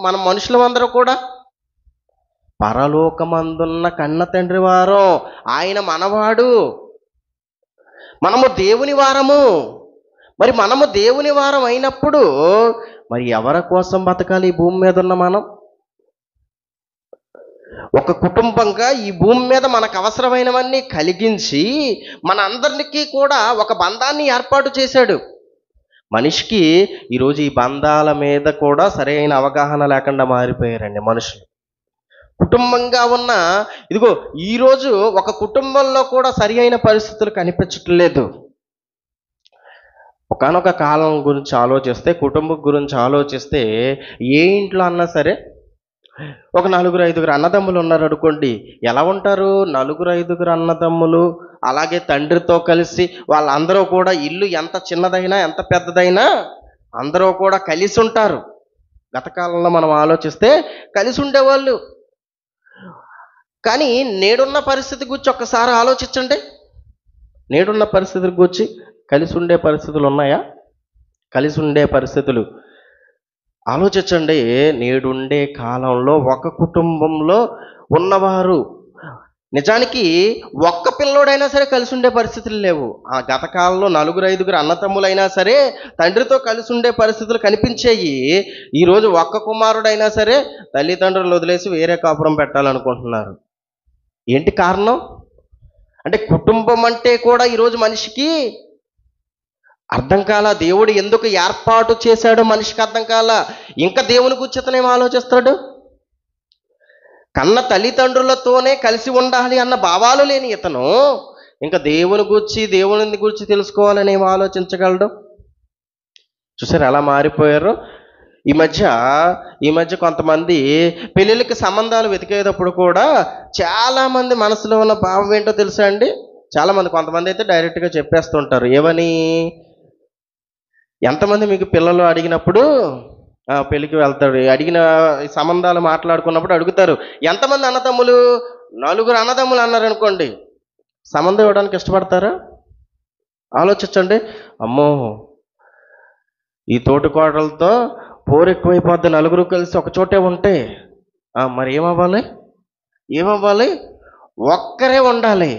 మనం మనుషులమందరూ కూడా పరలోకమందున్న కన్న తండ్రి వారం. ఆయన మనవాడు, మనము దేవుని వారము. మరి మనము దేవుని వారం అయినప్పుడు మరి ఎవరి కోసం బతకాలి ఈ భూమి మీద ఉన్న మనం? ఒక కుటుంబంగా ఈ భూమి మీద మనకు అవసరమైనవన్నీ కలిగించి మన అందరికీ కూడా ఒక బంధాన్ని ఏర్పాటు చేశాడు. మనిషికి ఈరోజు ఈ బంధాల మీద కూడా సరైన అవగాహన లేకుండా మారిపోయారండి మనుషులు. కుటుంబంగా ఉన్న ఇదిగో ఈరోజు ఒక కుటుంబంలో కూడా సరి అయిన పరిస్థితులు కనిపించట్లేదు. ఒకానొక కాలం గురించి ఆలోచిస్తే, కుటుంబం గురించి ఆలోచిస్తే, ఏ ఇంట్లో అన్నా సరే ఒక 4-5 అన్నదమ్ములు ఉన్నారు అనుకోండి, ఎలా ఉంటారు? 4-5 అన్నదమ్ములు అలాగే తండ్రితో కలిసి వాళ్ళందరూ కూడా ఇల్లు ఎంత చిన్నదైనా ఎంత పెద్దదైనా అందరూ కూడా కలిసి ఉంటారు. గత కాలంలో మనం ఆలోచిస్తే కలిసి ఉండేవాళ్ళు. కానీ నేడున్న పరిస్థితి గురించి ఒక్కసారి ఆలోచించండి. నేడున్న పరిస్థితుల గురించి కలిసి ఉండే పరిస్థితులు ఉన్నాయా? కలిసి ఉండే పరిస్థితులు ఆలోచించండి. నేడుండే కాలంలో ఒక కుటుంబంలో ఉన్నవారు నిజానికి ఒక్క పిల్లోడైనా సరే కలిసి ఉండే పరిస్థితులు లేవు. ఆ గత కాలంలో 4-5 అన్నతమ్ములైనా సరే తండ్రితో కలిసి ఉండే పరిస్థితులు కనిపించేయి. ఈరోజు ఒక్క కుమారుడైనా సరే తల్లిదండ్రులు వదిలేసి వేరే కాపురం పెట్టాలనుకుంటున్నారు. ఏంటి కారణం? అంటే కుటుంబం అంటే కూడా ఈరోజు మనిషికి అర్థం కాల. దేవుడు ఎందుకు ఏర్పాటు చేశాడో మనిషికి అర్థం కాల. ఇంకా దేవుని గురించి అతను ఏం ఆలోచిస్తాడు? కన్న తల్లిదండ్రులతోనే కలిసి ఉండాలి అన్న భావాలు లేని ఇతను ఇంకా దేవుని గురించి తెలుసుకోవాలని ఏం ఆలోచించగలడు? చూసారు ఎలా మారిపోయారు. ఈ మధ్య కొంతమంది పెళ్ళిళ్ళకి సంబంధాలు వెతికేటప్పుడు కూడా చాలామంది మనసులో ఉన్న భావం ఏంటో తెలుసా అండి? కొంతమంది అయితే డైరెక్ట్గా చెప్పేస్తుంటారు. ఏమని? ఎంతమంది మీకు పిల్లలు అడిగినప్పుడు పెళ్ళికి వెళ్తాడు, అడిగిన సంబంధాలు మాట్లాడుకున్నప్పుడు అడుగుతారు, ఎంతమంది అన్నదమ్ములు? 4 అన్నదమ్ములు అన్నారు అనుకోండి, సంబంధం ఇవ్వడానికి ఇష్టపడతారా? ఆలోచించండి. అమ్మో, ఈ తోటికోడలతో పోరు ఎక్కువైపోద్ది, 4 కలిసి ఒక చోటే ఉంటే మరి ఏమవ్వాలి? ఒక్కరే ఉండాలి.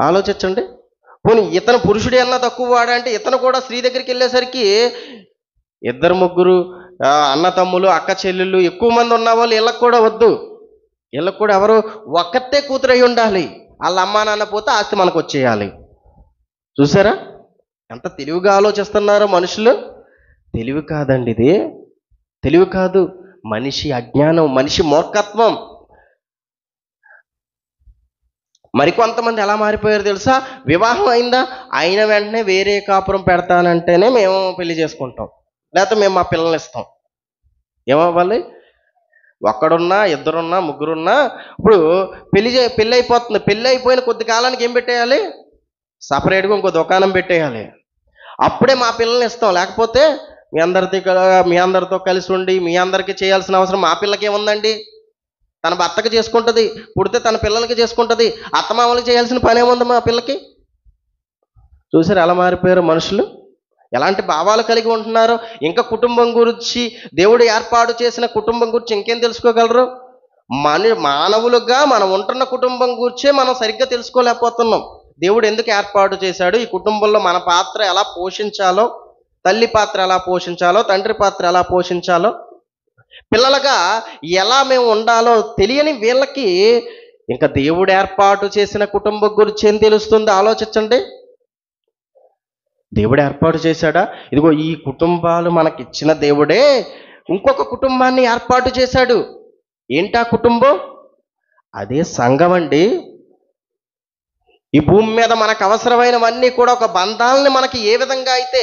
ఆలోచించండి. పోనీ ఇతను పురుషుడే అన్నా తక్కువ వాడంటే ఇతను కూడా స్త్రీ దగ్గరికి వెళ్ళేసరికి ఇద్దరు ముగ్గురు అన్న తమ్ములు అక్క చెల్లెళ్ళు ఎక్కువ మంది ఉన్న వాళ్ళు వీళ్ళకి కూడా వద్దు. వీళ్ళకి కూడా ఎవరు ఒక్కతే కూతురు అయి ఉండాలి. వాళ్ళ అమ్మా నాన్న పోతే ఆస్తి మనకు వచ్చేయాలి. చూసారా ఎంత తెలివిగా ఆలోచిస్తున్నారో మనుషులు. తెలివి కాదండి ఇది, తెలివి కాదు, మనిషి అజ్ఞానం, మనిషి మూర్ఖత్వం. మరికొంతమంది ఎలా మారిపోయారు తెలుసా? వివాహం అయిందా, అయిన వెంటనే వేరే కాపురం పెడతానంటేనే మేము పెళ్లి చేసుకుంటాం, లేకపోతే మేము మా పిల్లల్ని ఇస్తాం. ఏమవ్వాలి? ఒక్కడున్నా, ఇద్దరున్నా, ముగ్గురున్నా, ఇప్పుడు పెళ్ళి అయిపోతుంది. పెళ్ళి అయిపోయిన కొద్ది కాలానికి ఏం పెట్టేయాలి? సపరేట్గా ఇంకో దుకాణం పెట్టేయాలి. అప్పుడే మా పిల్లల్ని ఇస్తాం. లేకపోతే మీ అందరితో కలిసి ఉండి మీ అందరికీ చేయాల్సిన అవసరం మా పిల్లకి ఏముందండి? తన భర్తకి చేసుకుంటుంది, పుడితే తన పిల్లలకి చేసుకుంటుంది, అత్తమామలకి చేయాల్సిన పని ఏముంది మా పిల్లకి? చూసారు ఎలా మారిపోయారు మనుషులు, ఎలాంటి భావాలు కలిగి ఉంటున్నారో. ఇంకా కుటుంబం గురించి, దేవుడు ఏర్పాటు చేసిన కుటుంబం గురించి ఇంకేం తెలుసుకోగలరు? మానవులుగా మనం ఉంటున్న కుటుంబం గురించే మనం సరిగ్గా తెలుసుకోలేకపోతున్నాం. దేవుడు ఎందుకు ఏర్పాటు చేశాడు, ఈ కుటుంబంలో మన పాత్ర ఎలా పోషించాలో, తల్లి పాత్ర ఎలా పోషించాలో, తండ్రి పాత్ర ఎలా పోషించాలో, పిల్లలుగా ఎలా మేము ఉండాలో తెలియని వీళ్ళకి ఇంకా దేవుడు ఏర్పాటు చేసిన కుటుంబం గురించి ఏం తెలుస్తుంది? ఆలోచించండి. దేవుడు ఏర్పాటు చేశాడా? ఇదిగో ఈ కుటుంబాలు మనకిచ్చిన దేవుడే ఇంకొక కుటుంబాన్ని ఏర్పాటు చేశాడు. ఏంటా కుటుంబం? అదే సంఘం అండి. ఈ భూమి మీద మనకు అవసరమైనవన్నీ కూడా ఒక బంధాలని మనకి ఏ విధంగా అయితే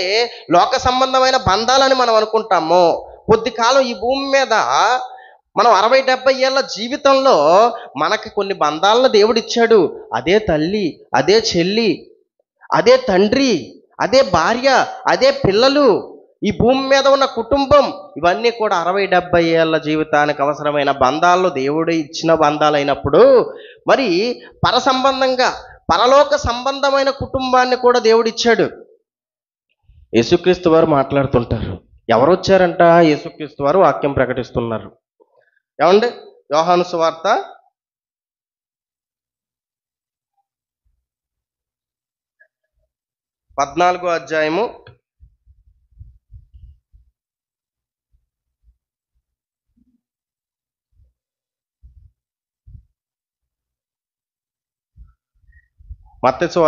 లోక సంబంధమైన బంధాలని మనం అనుకుంటామో, కొద్ది కాలం ఈ భూమి మీద మనం 60-70 ఏళ్ళ జీవితంలో మనకి కొన్ని బంధాలను దేవుడు ఇచ్చాడు. అదే తల్లి, అదే చెల్లి, అదే తండ్రి, అదే భార్య, అదే పిల్లలు, ఈ భూమి మీద ఉన్న కుటుంబం, ఇవన్నీ కూడా 60-70 ఏళ్ళ జీవితానికి అవసరమైన బంధాల్లో దేవుడు ఇచ్చిన బంధాలైనప్పుడు, మరి సంబంధంగా పరలోక సంబంధమైన కుటుంబాన్ని కూడా దేవుడు ఇచ్చాడు. యేసుక్రీస్తు వారు మాట్లాడుతుంటారు. ఎవరు వచ్చారంట? యేసుక్రీస్తు వారు వాక్యం ప్రకటిస్తున్నారు. ఏమండి? యోహాను సువార్త 14వ అధ్యాయము 12వ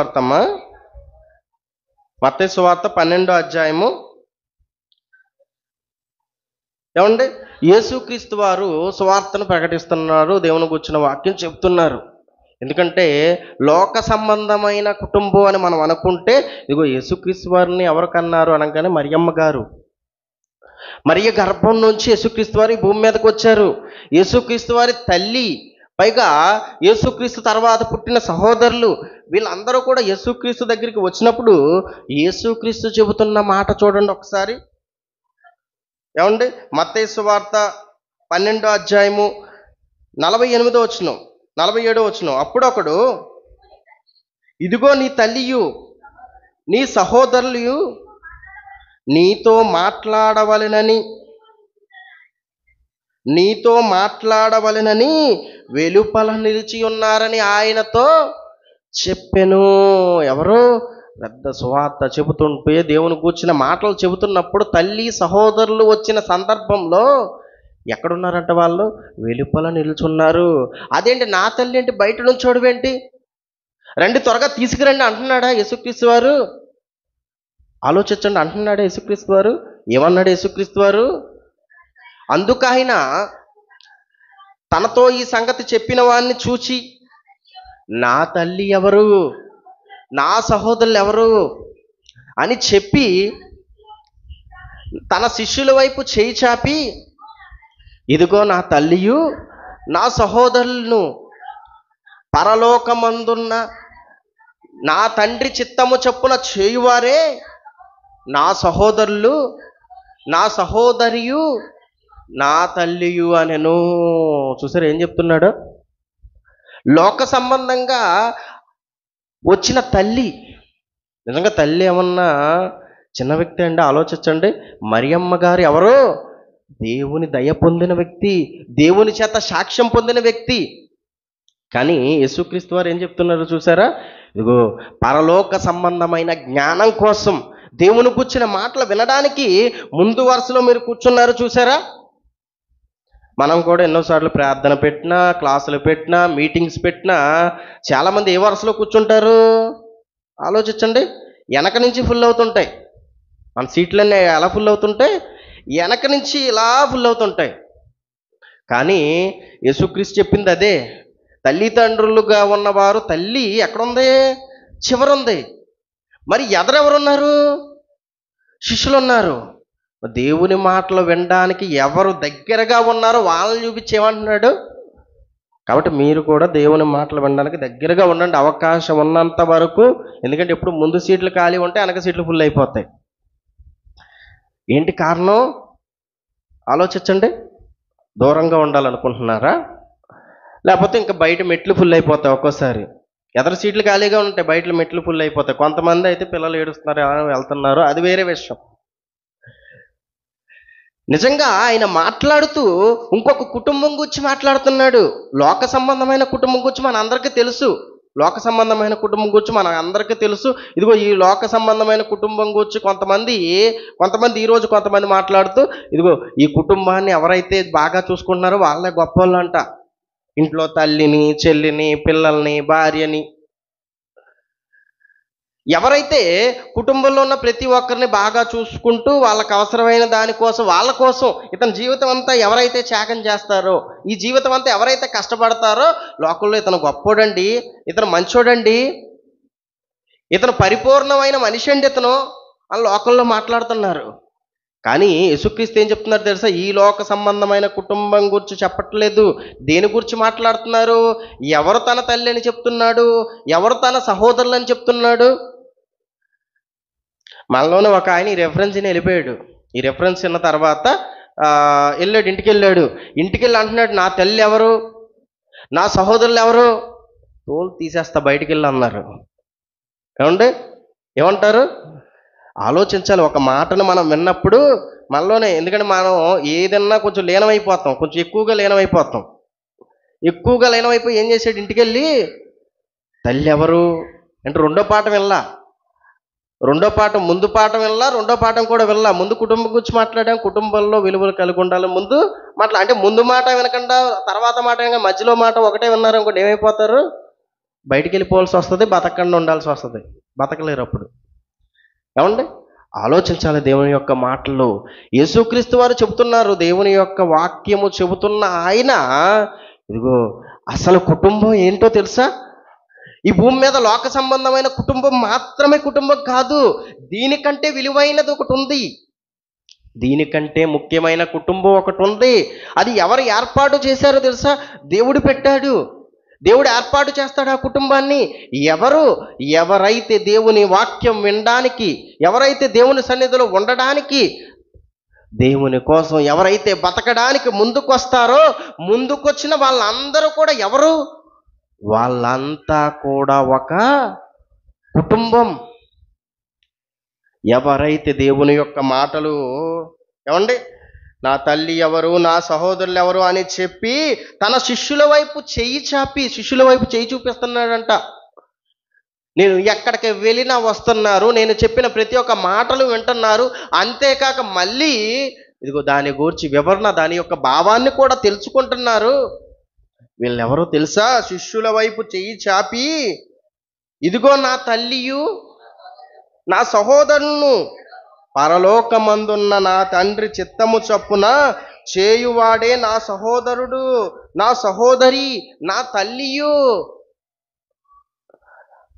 అధ్యాయము. ఏమండి? యేసుక్రీస్తు వారు సువార్తను ప్రకటిస్తున్నారు, దేవుని గురించిన వాక్యం చెప్తున్నారు. ఎందుకంటే లోక సంబంధమైన కుటుంబం అని మనం అనుకుంటే, ఇదిగో యేసుక్రీస్తు వారిని ఎవరు కన్నారు అనగానే మరియమ్మ గారు. మరియ గర్భం నుంచి యేసుక్రీస్తు వారి భూమి మీదకి వచ్చారు. యేసుక్రీస్తు వారి తల్లి, పైగా యేసుక్రీస్తు తర్వాత పుట్టిన సహోదరులు, వీళ్ళందరూ కూడా యేసుక్రీస్తు దగ్గరికి వచ్చినప్పుడు యేసుక్రీస్తు చెబుతున్న మాట చూడండి ఒకసారి. ఏమండి? మత్తయి సువార్త 12వ అధ్యాయము 48వ వచనం, 47వ వచనం. అప్పుడొకడు, ఇదిగో నీ తల్లియు నీ సహోదరులు నీతో మాట్లాడవలెనని వెలుపల నిలిచి ఉన్నారని ఆయనతో చెప్పెను. ఎవరు? పెద్ద సువార్త చెబుతుంటే, దేవుని కూర్చిన మాటలు చెబుతున్నప్పుడు తల్లి సహోదరులు వచ్చిన సందర్భంలో ఎక్కడున్నారంట? వాళ్ళు వెలుపల నిలుచున్నారు. అదేంటి, నా తల్లి ఏంటి, బయట నుంచి చూడవేంటి, రండి త్వరగా తీసుకురండి అంటున్నాడా యేసుక్రీస్తు వారు? ఆలోచించండి. అంటున్నాడా యేసుక్రీస్తు వారు? ఏమన్నాడు యేసుక్రీస్తు వారు? అందుకు ఆయన తనతో ఈ సంగతి చెప్పిన వాడిని చూచి, నా తల్లి ఎవరు, నా సహోదరులు ఎవరు అని చెప్పి తన శిష్యుల వైపు చేయి చాపి, ఇదిగో నా తల్లియు నా సహోదరులను, పరలోకమందున్న నా తండ్రి చిత్తము చొప్పున చేయువారే నా సహోదరులు, నా సహోదరియు, నా తల్లియు అనెను. చూసారు ఏం చెప్తున్నాడు? లోక సంబంధంగా వచ్చిన తల్లి, నిజంగా తల్లి ఏమన్నా చిన్న వ్యక్తి అండి? ఆలోచించండి. మరియమ్మ గారు ఎవరు? దేవుని దయ పొందిన వ్యక్తి, దేవుని చేత సాక్ష్యం పొందిన వ్యక్తి. కానీ యేసుక్రీస్తు వారు ఏం చెప్తున్నారు చూసారా? ఇదిగో పరలోక సంబంధమైన జ్ఞానం కోసం, దేవుని కూర్చిన మాటలు వినడానికి ముందు వరుసలో మీరు కూర్చున్నారు చూసారా? మనం కూడా ఎన్నోసార్లు ప్రార్థన పెట్టినా, క్లాసులు పెట్టినా, మీటింగ్స్ పెట్టినా చాలామంది ఏ వరుసలో కూర్చుంటారు ఆలోచించండి. వెనక నుంచి ఫుల్ అవుతుంటాయి. మన సీట్లన్నీ ఎలా ఫుల్ అవుతుంటాయి? వెనక నుంచి ఇలా ఫుల్ అవుతుంటాయి. కానీ యేసుక్రీస్తు చెప్పింది అదే. తల్లిదండ్రులుగా ఉన్నవారు, తల్లి ఎక్కడుంది? చివరుంది. మరి ఎదరెవరున్నారు? శిష్యులు ఉన్నారు. దేవుని మాటలు వినడానికి ఎవరు దగ్గరగా ఉన్నారో వాళ్ళని చూపించేమంటున్నాడు. కాబట్టి మీరు కూడా దేవుని మాటలు వినడానికి దగ్గరగా ఉండండి, అవకాశం ఉన్నంత వరకు. ఎందుకంటే ఎప్పుడు ముందు సీట్లు ఖాళీ ఉంటే వెనక సీట్లు ఫుల్ అయిపోతాయి. ఏంటి కారణం ఆలోచించండి. దూరంగా ఉండాలనుకుంటున్నారా? లేకపోతే ఇంకా బయట మెట్లు ఫుల్ అయిపోతాయి. ఒక్కోసారి ఎదరు సీట్లు ఖాళీగా ఉంటాయి, బయట మెట్లు ఫుల్ అయిపోతాయి. కొంతమంది అయితే పిల్లలు ఏడుస్తున్నారు, వెళ్తున్నారు, అది వేరే విషయం. నిజంగా ఆయన మాట్లాడుతూ ఇంకొక కుటుంబం గురించి మాట్లాడుతున్నాడు. లోక సంబంధమైన కుటుంబం గురించి మన అందరికీ తెలుసు. లోక సంబంధమైన కుటుంబం గురించి మన అందరికీ తెలుసు. ఇదిగో ఈ లోక సంబంధమైన కుటుంబం గురించి కొంతమంది ఈరోజు కొంతమంది మాట్లాడుతూ, ఇదిగో ఈ కుటుంబాన్ని ఎవరైతే బాగా చూసుకుంటున్నారో వాళ్ళే గొప్పవాళ్ళు అంట. ఇంట్లో తల్లిని, చెల్లిని, పిల్లల్ని, భార్యని, ఎవరైతే కుటుంబంలో ఉన్న ప్రతి ఒక్కరిని బాగా చూసుకుంటూ వాళ్ళకి అవసరమైన దానికోసం, వాళ్ళ కోసం ఇతని జీవితం అంతా ఎవరైతే త్యాగం చేస్తారో, ఈ జీవితం అంతా ఎవరైతే కష్టపడతారో, లోకంలో ఇతను గొప్పోడండి, ఇతను మంచోడండి, ఇతను పరిపూర్ణమైన మనిషి అండి ఇతను అని లోకంలో మాట్లాడుతున్నారు. కానీ యేసుక్రీస్తు ఏం చెప్తున్నారు తెలుసా? ఈ లోక సంబంధమైన కుటుంబం గురించి చెప్పట్లేదు. దేని గురించి మాట్లాడుతున్నారు? ఎవరు తన తల్లి అని చెప్తున్నాడు? ఎవరు తన సహోదరులు అని చెప్తున్నాడు? మనలోనే ఒక ఆయన ఈ రెఫరెన్స్ వెళ్ళిపోయాడు. ఈ రెఫరెన్స్ విన్న తర్వాత వెళ్ళాడు, ఇంటికి వెళ్ళి అంటున్నాడు, నా తల్లి ఎవరు, నా సహోదరులు ఎవరు? తోలు తీసేస్తా బయటికి వెళ్ళి అన్నారు. ఏమంటారు? ఆలోచించాలి. ఒక మాటను మనం విన్నప్పుడు మనలోనే, ఎందుకంటే మనం ఏదన్నా కొంచెం లీనమైపోతాం, కొంచెం ఎక్కువగా లీనమైపోయి ఏం చేశాడు? ఇంటికి వెళ్ళి తల్లి ఎవరు అంటే రెండో పాఠం ముందు పాఠం రెండో పాఠం కూడా ముందు కుటుంబం గురించి మాట్లాడాం. కుటుంబంలో విలువలు కలిగి ఉండాలి. అంటే ముందు మాట వినకుండా తర్వాత మాట వినకుండా మధ్యలో మాట ఒకటే విన్నారు అనుకోండి, ఏమైపోతారు? బయటికి వెళ్ళిపోవాల్సి వస్తుంది, బతకకుండా ఉండాల్సి వస్తుంది. బతకలేరు అప్పుడు. ఆలోచించాలి దేవుని యొక్క మాటలు. యేసుక్రీస్తు వారు చెబుతున్నారు, దేవుని యొక్క వాక్యము చెబుతున్న ఆయన, ఇదిగో అసలు కుటుంబం ఏంటో తెలుసా? ఈ భూమి మీద లోక సంబంధమైన కుటుంబం మాత్రమే కుటుంబం కాదు, దీనికంటే విలువైనది ఒకటి ఉంది. దీనికంటే ముఖ్యమైన కుటుంబం ఒకటి ఉంది. అది ఎవరు ఏర్పాటు చేశారో తెలుసా? దేవుడు పెట్టాడు. దేవుడు ఏర్పాటు చేస్తాడు ఆ కుటుంబాన్ని. ఎవరైతే దేవుని వాక్యం వినడానికి, ఎవరైతే దేవుని సన్నిధిలో ఉండడానికి, దేవుని కోసం ఎవరైతే బతకడానికి ముందుకొస్తారో, ముందుకొచ్చిన వాళ్ళందరూ కూడా ఎవరు? వాళ్ళంతా కూడా ఒక కుటుంబం. ఎవరైతే దేవుని యొక్క మాటలు నా తల్లి ఎవరు, నా సహోదరులు ఎవరు అని చెప్పి తన శిష్యుల వైపు చేయి చూపిస్తున్నాడంట. నేను ఎక్కడికి వెళ్ళినా వస్తున్నారు, నేను చెప్పిన ప్రతి ఒక్క మాటలు వింటున్నారు. అంతేకాక మళ్ళీ ఇదిగో దాని గురించి వివరణ, దాని యొక్క భావాన్ని కూడా తెలుసుకుంటున్నారు. వీళ్ళెవరో తెలుసా? శిష్యుల వైపు చేయి చాపి, ఇదిగో నా తల్లియు నా సహోదరులను, పరలోకమందున్న నా తండ్రి చిత్తము చొప్పున చేయువాడే నా సహోదరుడు, నా సహోదరి, నా తల్లియు.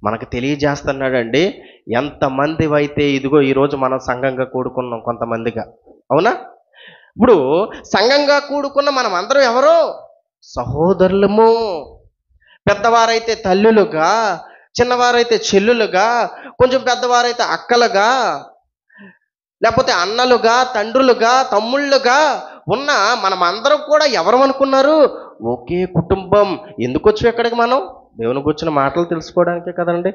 మనకు తెలియజేస్తున్నాడండి. ఎంతమంది అయితే ఇదిగో ఈరోజు మనం సంఘంగా కూడుకున్నాం కొంతమందిగా, అవునా? ఇప్పుడు సంఘంగా కూడుకున్న మనం అందరం ఎవరో సహోదరులము. పెద్దవారైతే తల్లులుగా, చిన్నవారైతే చెల్లులుగా, కొంచెం పెద్దవారైతే అక్కలుగా, లేకపోతే అన్నలుగా, తండ్రులుగా, తమ్ముళ్ళుగా ఉన్న మనం అందరం కూడా ఎవరు అనుకున్నారు? ఒకే కుటుంబం. ఎందుకు వచ్చాం ఎక్కడికి మనం? దేవుని కూర్చున్న మాటలు తెలుసుకోవడానికే కదండి.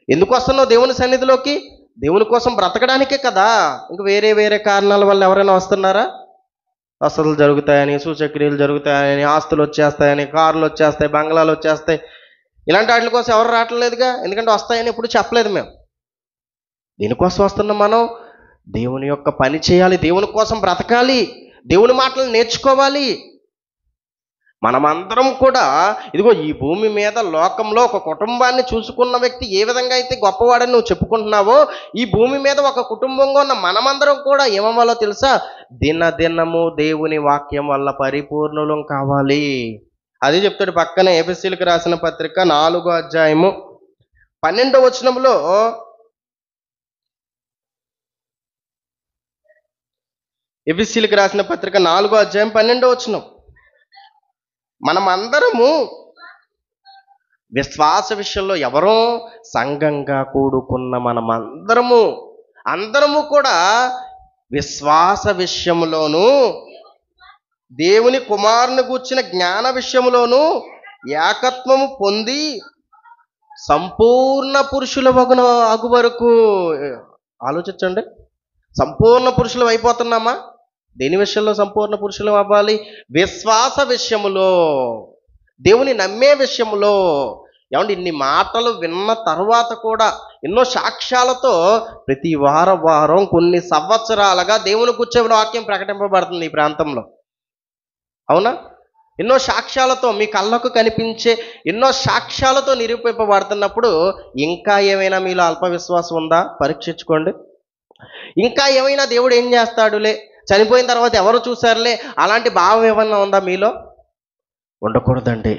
ఎందుకు వస్తున్నావు దేవుని సన్నిధిలోకి? దేవుని కోసం బ్రతకడానికే కదా. ఇంక వేరే వేరే కారణాల వల్ల ఎవరైనా వస్తున్నారా? వసతులు జరుగుతాయని, సూచక్రియలు జరుగుతాయని, ఆస్తులు వచ్చేస్తాయని, కార్లు వచ్చేస్తాయి, బంగ్లాలు వచ్చేస్తాయి, ఇలాంటి వాటి కోసం ఎవరు రావట్లేదుగా. ఎందుకంటే వస్తాయని ఎప్పుడు చెప్పలేదు మేము. దేనికోసం వస్తున్నాం మనం? దేవుని యొక్క పని చేయాలి, దేవుని కోసం బ్రతకాలి, దేవుని మాటలు నేర్చుకోవాలి. మనమందరం కూడా ఇదిగో ఈ భూమి మీద లోకంలో ఒక కుటుంబాన్ని చూసుకున్న వ్యక్తి ఏ విధంగా అయితే గొప్పవాడని నువ్వు చెప్పుకుంటున్నావో, ఈ భూమి మీద ఒక కుటుంబంగా ఉన్న మనమందరం కూడా ఏమవ్వాలో తెలుసా? దినదినము దేవుని వాక్యం వల్ల పరిపూర్ణులం కావాలి. అది చెప్తాడు పక్కన ఎఫెసీయులకు రాసిన పత్రిక 4వ అధ్యాయము 12వ వచనంలో, ఎఫెసీయులకు రాసిన పత్రిక 4వ అధ్యాయం 12వ వచనం, మనమందరము విశ్వాస విషయంలో ఎవరో సంఘంగా కూడుకున్న అందరము కూడా విశ్వాస విషయంలోను దేవుని కుమారుని గూర్చిన జ్ఞాన విషయంలోను ఏకత్వము పొంది సంపూర్ణ పురుషుల అగు వరకు. ఆలోచించండి, సంపూర్ణ పురుషులు అయిపోతున్నామా? దేని విషయంలో సంపూర్ణ పురుషులు అవ్వాలి? విశ్వాస విషయములో, దేవుని నమ్మే విషయంలో. ఏమంటే ఇన్ని మాటలు విన్న తర్వాత కూడా ఎన్నో సాక్ష్యాలతో ప్రతి వారం కొన్ని సంవత్సరాలుగా దేవుని కూర్చొని వాక్యం ప్రకటింపబడుతుంది ఈ ప్రాంతంలో. అవునా? ఎన్నో సాక్ష్యాలతో, మీ కళ్ళకు కనిపించే ఎన్నో సాక్ష్యాలతో నిరూపింపబడుతున్నప్పుడు ఇంకా ఏమైనా మీలో అల్ప విశ్వాసం ఉందా? పరీక్షించుకోండి. ఇంకా ఏమైనా దేవుడు ఏం చేస్తాడులే, చనిపోయిన తర్వాత ఎవరు చూశారులే, అలాంటి భావం ఏమన్నా ఉందా మీలో? ఉండకూడదండి,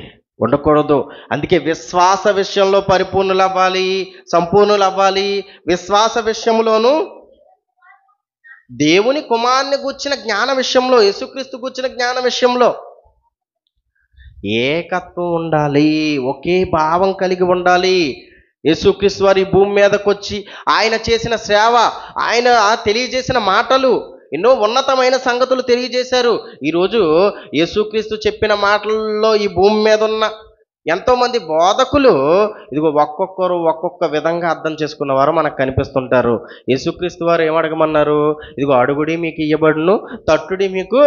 ఉండకూడదు. అందుకే విశ్వాస విషయంలో పరిపూర్ణులు అవ్వాలి, సంపూర్ణులు అవ్వాలి. విశ్వాస విషయంలోను దేవుని కుమారుని గూర్చిన జ్ఞాన విషయంలో, యేసుక్రీస్తు గూర్చిన జ్ఞాన విషయంలో ఏకత్వం ఉండాలి, ఒకే భావం కలిగి ఉండాలి. యేసుక్రీస్తు వారి భూమి మీదకి వచ్చి ఆయన చేసిన సేవ, ఆయన తెలియజేసిన మాటలు ఎన్నో ఉన్నతమైన సంగతులు తెలియజేశారు. ఈరోజు యేసుక్రీస్తు చెప్పిన మాటల్లో ఈ భూమి మీద ఉన్న ఎంతోమంది బోధకులు ఇదిగో ఒక్కొక్కరు ఒక్కొక్క విధంగా అర్థం చేసుకున్నవారు మనకు కనిపిస్తుంటారు. యేసుక్రీస్తు వారు ఏమడగమన్నారు? ఇదిగో అడుగుడి మీకు ఇయ్యబడును, తట్టుడి మీకు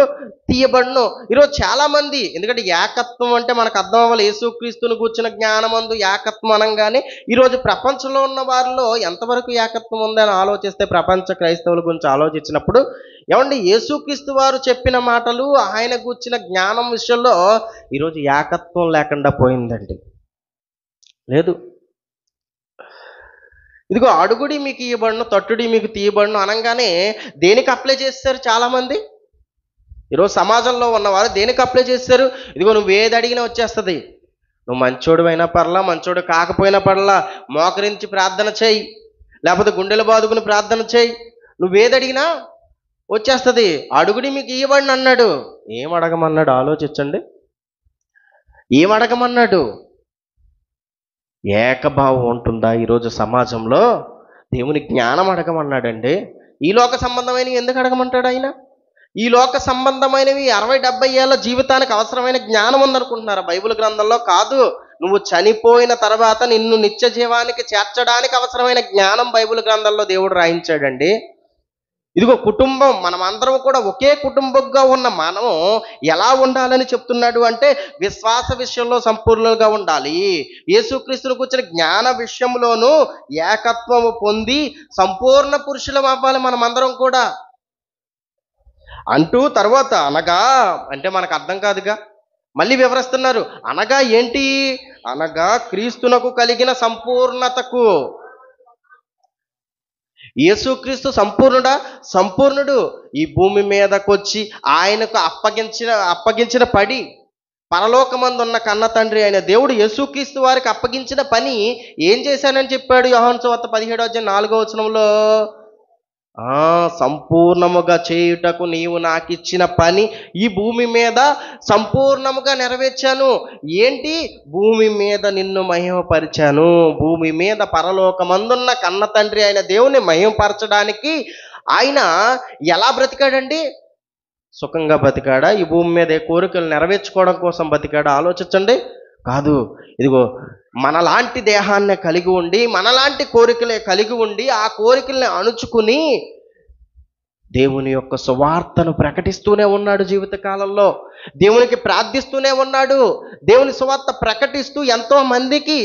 తీయబడును. ఈరోజు చాలామంది, ఎందుకంటే ఏకత్వం అంటే మనకు అర్థం అవ్వాలి. యేసుక్రీస్తుని కూర్చున్న జ్ఞానమందు ఏకత్వం అనగానే ఈరోజు ప్రపంచంలో ఉన్న వారిలో ఎంతవరకు ఏకత్వం ఉందని ఆలోచిస్తే, ప్రపంచ క్రైస్తవుల గురించి ఆలోచించినప్పుడు ఏమండి, యేసుక్రీస్తు వారు చెప్పిన మాటలు, ఆయన కూర్చిన జ్ఞానం విషయంలో ఈరోజు ఏకత్వం లేకుండా పోయిందండి. లేదు. ఇదిగో అడుగుడి మీకు ఇవ్వబడును, తట్టుడి మీకు తీయబడును అనగానే దేనికి అప్లై చేస్తారు చాలామంది? ఈరోజు సమాజంలో ఉన్నవారు దేనికి అప్లై చేస్తారు? ఇదిగో నువ్వు ఏది అడిగినా వచ్చేస్తుంది. నువ్వు మంచోడు అయినా పర్లా, మంచోడు కాకపోయినా పర్లా, మోకరించి ప్రార్థన చేయి, లేకపోతే గుండెలు బాదుకుని ప్రార్థన చేయి, నువ్వేది అడిగినా వచ్చేస్తుంది. అడుగుడి మీకు ఇవ్వబడిన అన్నాడు. ఏం అడగమన్నాడు? ఆలోచించండి. ఏం అడగమన్నాడు? ఏకభావం ఉంటుందా ఈరోజు సమాజంలో? దేవుని జ్ఞానం అడగమన్నాడండి. ఈ లోక సంబంధమైనవి ఎందుకు అడగమంటాడు ఆయన? ఈ లోక సంబంధమైనవి 60-70 ఏళ్ళ జీవితానికి అవసరమైన జ్ఞానం ఉందనుకుంటున్నారా బైబిల్ గ్రంథంలో? కాదు. నువ్వు చనిపోయిన తర్వాత నిన్ను నిత్య జీవానికి చేర్చడానికి అవసరమైన జ్ఞానం బైబిల్ గ్రంథంలో దేవుడు రాయించాడండి. ఇదిగో కుటుంబం, మనమందరం కూడా ఒకే కుటుంబంగా ఉన్న మనం ఎలా ఉండాలని చెప్తున్నాడు అంటే, విశ్వాస విషయంలో సంపూర్ణంగా ఉండాలి, యేసుక్రీస్తుని కూర్చున్న జ్ఞాన విషయంలోనూ ఏకత్వము పొంది సంపూర్ణ పురుషులం అవ్వాలి మనమందరం కూడా అంటూ. తర్వాత అనగా అంటే మనకు అర్థం కాదుగా, మళ్ళీ వివరిస్తున్నారు. అనగా ఏంటి? అనగా క్రీస్తునకు కలిగిన సంపూర్ణతకు. యేసుక్రీస్తు సంపూర్ణుడు. ఈ భూమి మీదకి వచ్చి ఆయనకు అప్పగించిన పడి, పరలోకమందు ఉన్న కన్న తండ్రి అయిన దేవుడు యేసుక్రీస్తు వారికి అప్పగించిన పని ఏం చేశానని చెప్పాడు యోహాను సువార్త 17వ అధ్యాయం 4వ వచనంలో. సంపూర్ణముగా చేయుటకు నీవు నాకు ఇచ్చిన పని ఈ భూమి మీద సంపూర్ణముగా నెరవేర్చాను. ఏంటి? భూమి మీద నిన్ను మహిమపరిచాను. భూమి మీద పరలోకమందున్న కన్న తండ్రి అయిన దేవుని మహిమపరచడానికి ఆయన ఎలా బ్రతికాడండి? సుఖంగా బ్రతికాడా? ఈ భూమి మీద కోరికలు నెరవేర్చుకోవడం కోసం బ్రతికాడా? ఆలోచించండి. కాదు. ఇదిగో మనలాంటి దేహాన్ని కలిగి ఉండి, మనలాంటి కోరికలే కలిగి ఉండి, ఆ కోరికల్ని అణుచుకుని దేవుని యొక్క సువార్తను ప్రకటిస్తూనే ఉన్నాడు జీవితకాలంలో. దేవునికి ప్రార్థిస్తూనే ఉన్నాడు. దేవుని సువార్త ప్రకటిస్తూ ఎంతో మందికి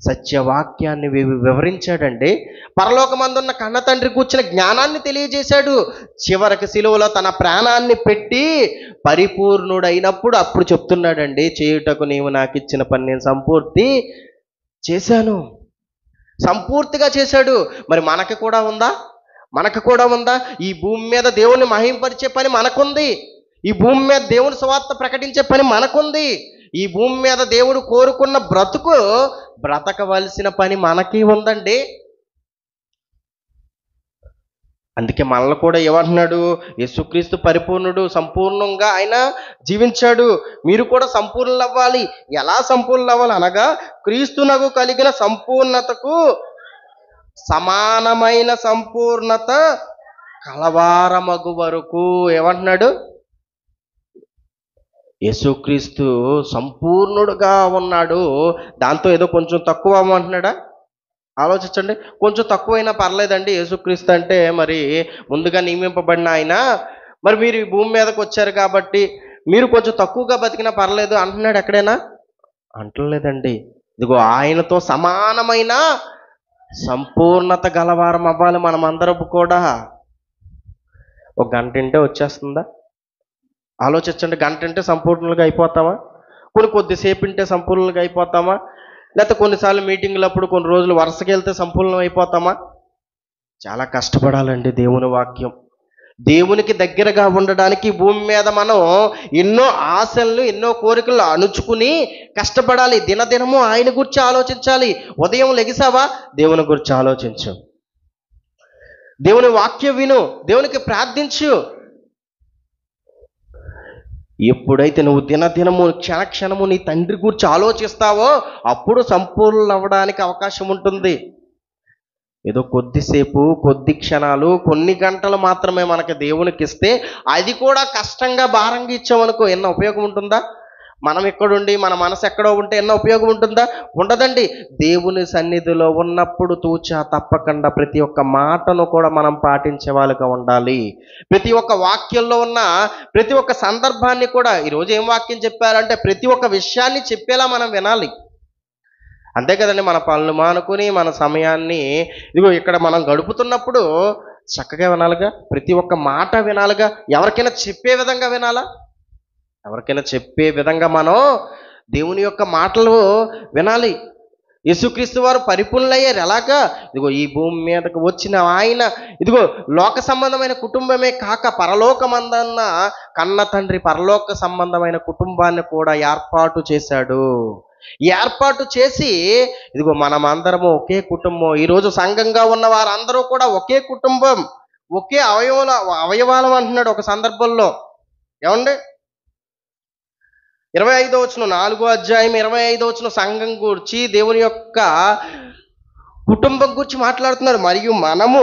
సత్యవాక్యాన్ని వివరించాడండి. పరలోకమందున్న కన్న తండ్రి కూర్చున్న జ్ఞానాన్ని తెలియజేశాడు. చివరికి సిలువలో తన ప్రాణాన్ని పెట్టి పరిపూర్ణుడైనప్పుడు అప్పుడు చెప్తున్నాడండి, చేయుటకు నీవు నాకు ఇచ్చిన పని నేను సంపూర్తి చేశాను. సంపూర్తిగా చేశాడు. మరి మనకు కూడా ఉందా? మనకు కూడా ఉందా? ఈ భూమి మీద దేవుణ్ణి మహింపరిచే పని మనకుంది. ఈ భూమి మీద దేవుని సువార్త ప్రకటించే పని మనకుంది. ఈ భూమి మీద దేవుడు కోరుకున్న బ్రతుకు బ్రతకవలసిన పని మనకి ఉందండి. అందుకే మనల్ని కూడా ఏమంటున్నాడు? యేసుక్రీస్తు పరిపూర్ణుడు, సంపూర్ణంగా ఆయన జీవించాడు. మీరు కూడా సంపూర్ణులు అవ్వాలి. ఎలా సంపూర్ణులు అవ్వాలి అనగా, క్రీస్తునకు కలిగిన సంపూర్ణతకు సమానమైన సంపూర్ణత కలవారమగు వరకు. ఏమంటున్నాడు? యేసుక్రీస్తు సంపూర్ణుడుగా ఉన్నాడు, దాంతో ఏదో కొంచెం తక్కువ అంటున్నాడా? ఆలోచించండి. కొంచెం తక్కువైనా పర్లేదండి, యేసుక్రీస్తు అంటే మరి ముందుగా నియమింపబడిన ఆయన. మరి మీరు ఈ భూమి మీదకి వచ్చారు కాబట్టి మీరు కొంచెం తక్కువగా బతికినా పర్లేదు అంటున్నాడు ఎక్కడైనా? అంటలేదండి. ఇదిగో ఆయనతో సమానమైన సంపూర్ణత గలవారం అవ్వాలి మనమందరం కూడా. ఒక గంట తింటే వచ్చేస్తుందా? ఆలోచించండి. గంట అంటే సంపూర్ణులుగా అయిపోతామా? కొద్దిసేపు ఉంటే సంపూర్ణులుగా అయిపోతామా? లేకపోతే కొన్నిసార్లు మీటింగులప్పుడు కొన్ని రోజులు వరుసకి వెళ్తే సంపూర్ణం అయిపోతామా? చాలా కష్టపడాలండి. దేవుని వాక్యం, దేవునికి దగ్గరగా ఉండడానికి భూమి మీద మనం ఎన్నో ఆశలను, ఎన్నో కోరికలు అణుచుకుని కష్టపడాలి. దినదినము ఆయన గురించి ఆలోచించాలి. ఉదయం లెగిసావా? దేవుని గురించి ఆలోచించు, దేవుని వాక్యం విను, దేవునికి ప్రార్థించు. ఎప్పుడైతే నువ్వు దినదినము క్షణక్షణము నీ తండ్రి గురించి ఆలోచిస్తావో అప్పుడు సంపూర్ణులు అవ్వడానికి అవకాశం ఉంటుంది. ఏదో కొద్దిసేపు, కొద్ది క్షణాలు, కొన్ని గంటలు మాత్రమే మనకి దేవునికి ఇస్తే అది కూడా కష్టంగా భారంగా ఇచ్చామనుకో ఎన్న ఉపయోగం ఉంటుందా? మనం ఎక్కడుండి మన మనసు ఎక్కడో ఉంటే ఎన్న ఉపయోగం ఉంటుందా? ఉండదండి. దేవుని సన్నిధిలో ఉన్నప్పుడు తూచా తప్పకుండా ప్రతి ఒక్క మాటను కూడా మనం పాటించే వాళ్ళుగా ఉండాలి. ప్రతి ఒక్క వాక్యంలో ఉన్న ప్రతి ఒక్క సందర్భాన్ని కూడా, ఈరోజు ఏం వాక్యం చెప్పారంటే ప్రతి ఒక్క విషయాన్ని చెప్పేలా మనం వినాలి. అంతే కదండి. మన పనులు మానుకుని మన సమయాన్ని ఇదిగో ఇక్కడ మనం గడుపుతున్నప్పుడు చక్కగా వినాలిగా, ప్రతి ఒక్క మాట వినాలిగా. ఎవరికైనా చెప్పే విధంగా వినాలా? ఎవరికైనా చెప్పే విధంగా మనం దేవుని యొక్క మాటలు వినాలి. యేసుక్రీస్తు వారు పరిపూర్ణులయ్యారు ఎలాగా? ఇదిగో ఈ భూమి మీదకు వచ్చిన ఆయన ఇదిగో లోక సంబంధమైన కుటుంబమే కాక పరలోకమందన్న కన్న తండ్రి పరలోక సంబంధమైన కుటుంబాన్ని కూడా ఏర్పాటు చేశాడు. ఏర్పాటు చేసి ఇదిగో మనమందరము ఒకే కుటుంబం. ఈరోజు సంఘంగా ఉన్న వారందరూ కూడా ఒకే కుటుంబం, ఒకే అవయవాలం అంటున్నాడు ఒక సందర్భంలో. ఏమండి? 25వ వచనం, 4వ అధ్యాయం 25వ వచనం సంఘం గురించి, దేవుని యొక్క కుటుంబం గురించి మాట్లాడుతున్నారు. మరియు మనము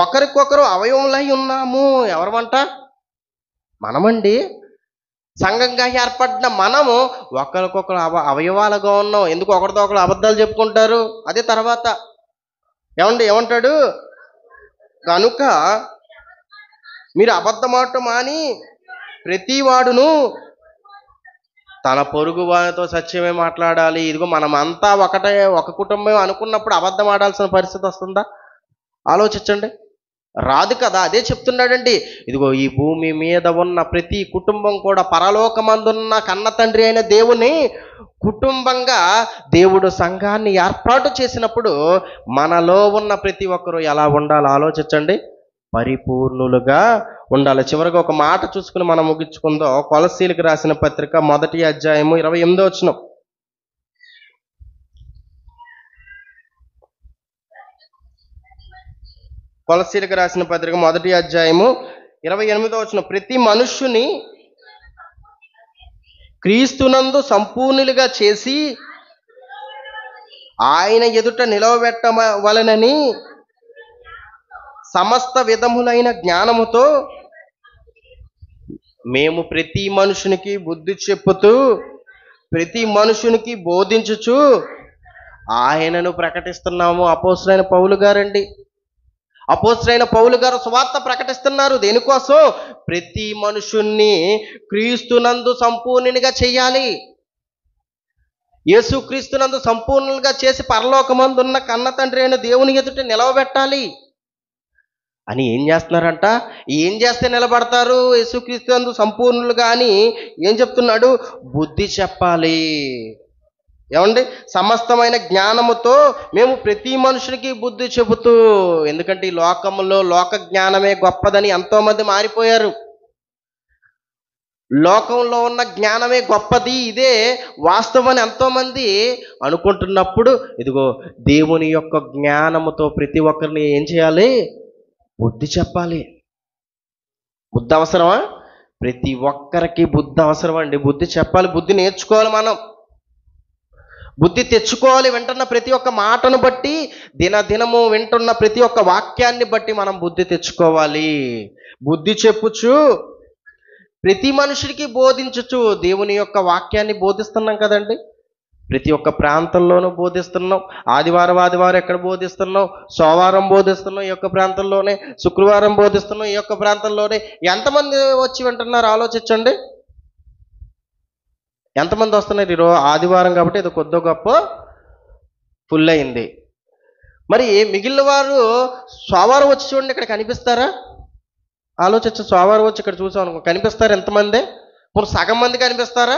ఒకరికొకరు అవయవములై ఉన్నాము. ఎవరమంట? మనమండి. సంఘంగా ఏర్పడిన మనము ఒకరికొకరు అవయవాలుగా ఉన్నాం. ఎందుకు ఒకరితో ఒకరు అబద్ధాలు చెప్పుకుంటారు? అదే తర్వాత ఏమంటాడు? కనుక మీరు అబద్ధమాట మాని ప్రతి వాడును తన పొరుగు వారితో సత్యమే మాట్లాడాలి. ఇదిగో మనమంతా ఒక కుటుంబం అనుకున్నప్పుడు అబద్ధం ఆడాల్సిన పరిస్థితి వస్తుందా? ఆలోచించండి. రాదు కదా. అదే చెప్తున్నాడండి. ఇదిగో ఈ భూమి మీద ఉన్న ప్రతి కుటుంబం కూడా పరలోకమందున్న కన్న తండ్రి అయిన దేవుని కుటుంబంగా దేవుడు సంఘాన్ని ఏర్పాటు చేసినప్పుడు మనలో ఉన్న ప్రతి ఒక్కరూ ఎలా ఉండాలో ఆలోచించండి. పరిపూర్ణులుగా ఉండాలి. చివరిగా ఒక మాట చూసుకుని మనం ముగించుకుందాం. కొలస్సీలకు రాసిన పత్రిక 1వ అధ్యాయము 28వ వచనం. కొలస్సీలకు రాసిన పత్రిక 1వ అధ్యాయము 28వ వచనం. ప్రతి మనుష్యుని క్రీస్తునందు సంపూర్ణులుగా చేసి ఆయన ఎదుట నిలవబెట్టవలెనని సమస్త విధములైన జ్ఞానముతో మేము ప్రతి మనుషునికి బుద్ధి చెప్పుతూ ప్రతి మనుషునికి బోధించుచు ఆయనను ప్రకటిస్తున్నాము. అపోస్తలుడైన పౌలు గారండి. అపోస్తలుడైన పౌలు గారు సువార్త ప్రకటిస్తున్నారు. దేనికోసం? ప్రతి మనుషుణ్ణి క్రీస్తునందు సంపూర్ణునిగా చెయ్యాలి. యేసుక్రీస్తునందు సంపూర్ణంగా చేసి పరలోకమందున్న కన్న తండ్రి అయిన దేవుని ఎదుట నిలవబెట్టాలి అని ఏం చేస్తున్నారంట? ఏం చేస్తే నిలబడతారు యేసుక్రీస్తునందు సంపూర్ణులుగా అని ఏం చెప్తున్నాడు? బుద్ధి చెప్పాలి. ఏమండి? సమస్తమైన జ్ఞానముతో మేము ప్రతి మనుషునికి బుద్ధి చెబుతూ, ఎందుకంటే ఈ లోకంలో లోక జ్ఞానమే గొప్పదని ఎంతోమంది మారిపోయారు. లోకంలో ఉన్న జ్ఞానమే గొప్పది, ఇదే వాస్తవం ఎంతోమంది అనుకుంటున్నప్పుడు, ఇదిగో దేవుని యొక్క జ్ఞానముతో ప్రతి ఒక్కరిని ఏం చేయాలి? బుద్ధి చెప్పాలి. బుద్ధి అవసరమా? ప్రతి ఒక్కరికి బుద్ధి అవసరం అండి. బుద్ధి చెప్పాలి, బుద్ధి నేర్చుకోవాలి, మనం బుద్ధి తెచ్చుకోవాలి. వింటున్న ప్రతి ఒక్క మాటను బట్టి, దినదినము వింటున్న ప్రతి ఒక్క వాక్యాన్ని బట్టి మనం బుద్ధి తెచ్చుకోవాలి. బుద్ధి చెప్పుచు ప్రతి మనుషుడికి బోధించుచు, దేవుని యొక్క వాక్యాన్ని బోధిస్తున్నాం కదండి. ప్రతి ఒక్క ప్రాంతంలోనూ బోధిస్తున్నాం. ఆదివారం ఎక్కడ బోధిస్తున్నాం? సోమవారం బోధిస్తున్నాం ఈ యొక్క ప్రాంతంలోనే, శుక్రవారం బోధిస్తున్నాం ఈ యొక్క ప్రాంతంలోనే. ఎంతమంది వచ్చి వింటున్నారు ఆలోచించండి. ఎంతమంది వస్తున్నారు? ఈరోజు ఆదివారం కాబట్టి ఇది కొద్ది గొప్ప ఫుల్ అయింది. మరి మిగిలిన వారు సోమవారం వచ్చి చూడండి, ఇక్కడ కనిపిస్తారా? ఆలోచించు. సోమవారం వచ్చి ఇక్కడ చూసాం అనుకో, కనిపిస్తారు ఎంతమంది? ఇప్పుడు సగం మంది కనిపిస్తారా?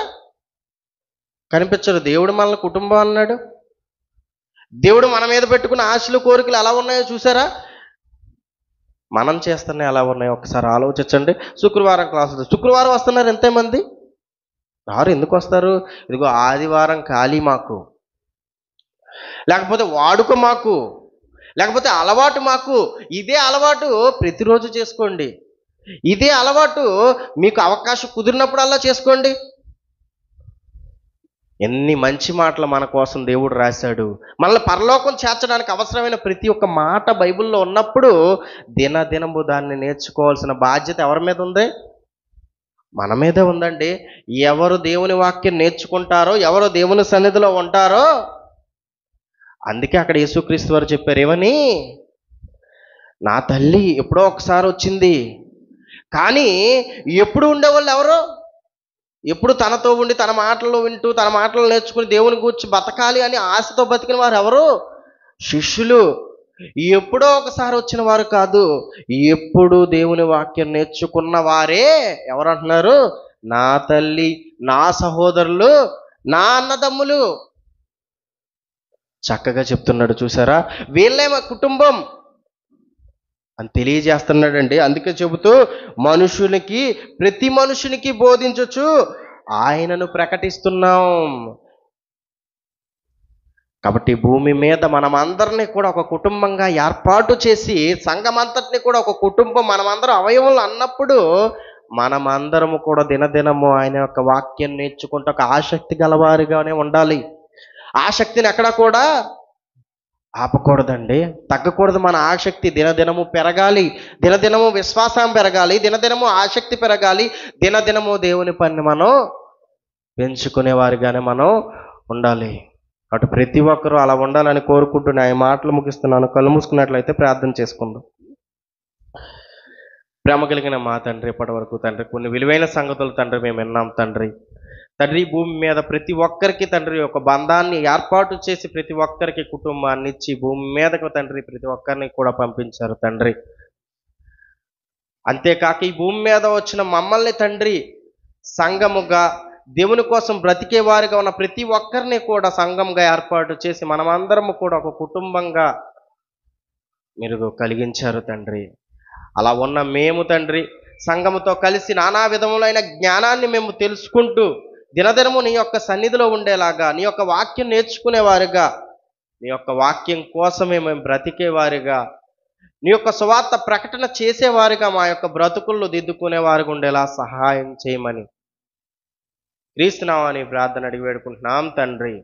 కనిపించరు. దేవుడు మనల్ని కుటుంబం అన్నాడు. దేవుడు మన మీద పెట్టుకున్న ఆశలు కోరికలు ఎలా ఉన్నాయో చూసారా? మనం చేస్తున్నా ఎలా ఉన్నాయో ఒకసారి ఆలోచించండి. శుక్రవారం క్లాసులు, శుక్రవారం వస్తున్నారు ఎంతమంది? రారు. ఎందుకు వస్తారు? ఇదిగో ఆదివారం ఖాళీ మాకు, లేకపోతే వాడుక మాకు, లేకపోతే అలవాటు మాకు. ఇదే అలవాటు ప్రతిరోజు చేసుకోండి. ఇదే అలవాటు మీకు అవకాశం కుదిరినప్పుడల్లా చేసుకోండి. ఎన్ని మంచి మాటలు మన కోసం దేవుడు రాశాడు. మనల్ని పరలోకం చేర్చడానికి అవసరమైన ప్రతి ఒక్క మాట బైబిల్లో ఉన్నప్పుడు దినదినము దాన్ని నేర్చుకోవాల్సిన బాధ్యత ఎవరి మీద ఉంది? మన మీదే ఉందండి. ఎవరు దేవుని వాక్యం నేర్చుకుంటారో, ఎవరు దేవుని సన్నిధిలో ఉంటారో, అందుకే అక్కడ యేసుక్రీస్తు వారు చెప్పారు ఏమని? నా తల్లి ఎప్పుడో ఒకసారి వచ్చింది, కానీ ఎప్పుడు ఉండేవాళ్ళు ఎవరు? ఎప్పుడు తనతో ఉండి తన మాటలు వింటూ తన మాటలు నేర్చుకుని దేవుని గూర్చి బతకాలి అని ఆశతో బతికిన వారు ఎవరు? శిష్యులు. ఎప్పుడో ఒకసారి వచ్చిన వారు కాదు, ఎప్పుడు దేవుని వాక్యం నేర్చుకున్న వారే ఎవరు అంటున్నారు? నా తల్లి, నా సహోదరులు, నా అన్నదమ్ములు. చక్కగా చెప్తున్నాడు చూసారా? వీళ్ళే మా కుటుంబం అని తెలియజేస్తున్నాడండి. అందుకే చెబుతూ మనుషునికి, ప్రతి మనుషునికి బోధించచ్చు ఆయనను ప్రకటిస్తున్నాం. కాబట్టి భూమి మీద మనమందరినీ కూడా ఒక కుటుంబంగా ఏర్పాటు చేసి, సంఘమంతటిని కూడా ఒక కుటుంబం, మనమందరం అవయవులు అన్నప్పుడు మనమందరము కూడా దినదినము ఆయన యొక్క వాక్యం నేర్చుకుంటూ ఒక ఆసక్తి గలవారిగానే ఉండాలి. ఆసక్తిని ఎక్కడా కూడా ఆపకూడదండి, తగ్గకూడదు. మన ఆసక్తి దినదినము పెరగాలి, దినదినము విశ్వాసం పెరగాలి, దినదినము ఆసక్తి పెరగాలి, దినదినము దేవుని పని మనం పెంచుకునేవారిగానే మనం ఉండాలి. అటు ప్రతి ఒక్కరూ అలా ఉండాలని కోరుకుంటూ నా మాటలు ముగిస్తున్నాను. కళ్ళు మూసుకున్నట్లయితే ప్రార్థన చేసుకుందాం. ప్రేమ కలిగిన మా తండ్రి, ఇప్పటి వరకు తండ్రి కొన్ని విలువైన సంగతులు తండ్రి మేము విన్నాం తండ్రి. తండ్రి భూమి మీద ప్రతి ఒక్కరికి తండ్రి ఒక బంధాన్ని ఏర్పాటు చేసి, ప్రతి ఒక్కరికి కుటుంబాన్ని ఇచ్చి భూమి మీదకు తండ్రి ప్రతి ఒక్కరిని కూడా పంపించారు తండ్రి. అంతేకాక ఈ భూమి మీద వచ్చిన మమ్మల్ని తండ్రి సంఘముగా, దేవుని కోసం బ్రతికే వారిగా ఉన్న ప్రతి ఒక్కరిని కూడా సంఘంగా ఏర్పాటు చేసి మనమందరము కూడా ఒక కుటుంబంగా మీరు కలిగించారు తండ్రి. అలా ఉన్న మేము తండ్రి సంఘముతో కలిసి నానా విధములైన జ్ఞానాన్ని మేము తెలుసుకుంటూ దినదినము నీ యొక్క సన్నిధిలో ఉండేలాగా, నీ యొక్క వాక్యం నేర్చుకునేవారుగా, నీ యొక్క వాక్యం కోసమే మేము బ్రతికేవారుగా, నీ యొక్క సువార్త ప్రకటన చేసేవారుగా మా యొక్క బ్రతుకుల్లో దిద్దుకునేవారుగా ఉండేలా సహాయం చేయమని క్రీస్తు నామమున ప్రార్థన అడిగి వేడుకుంటున్నాం తండ్రి.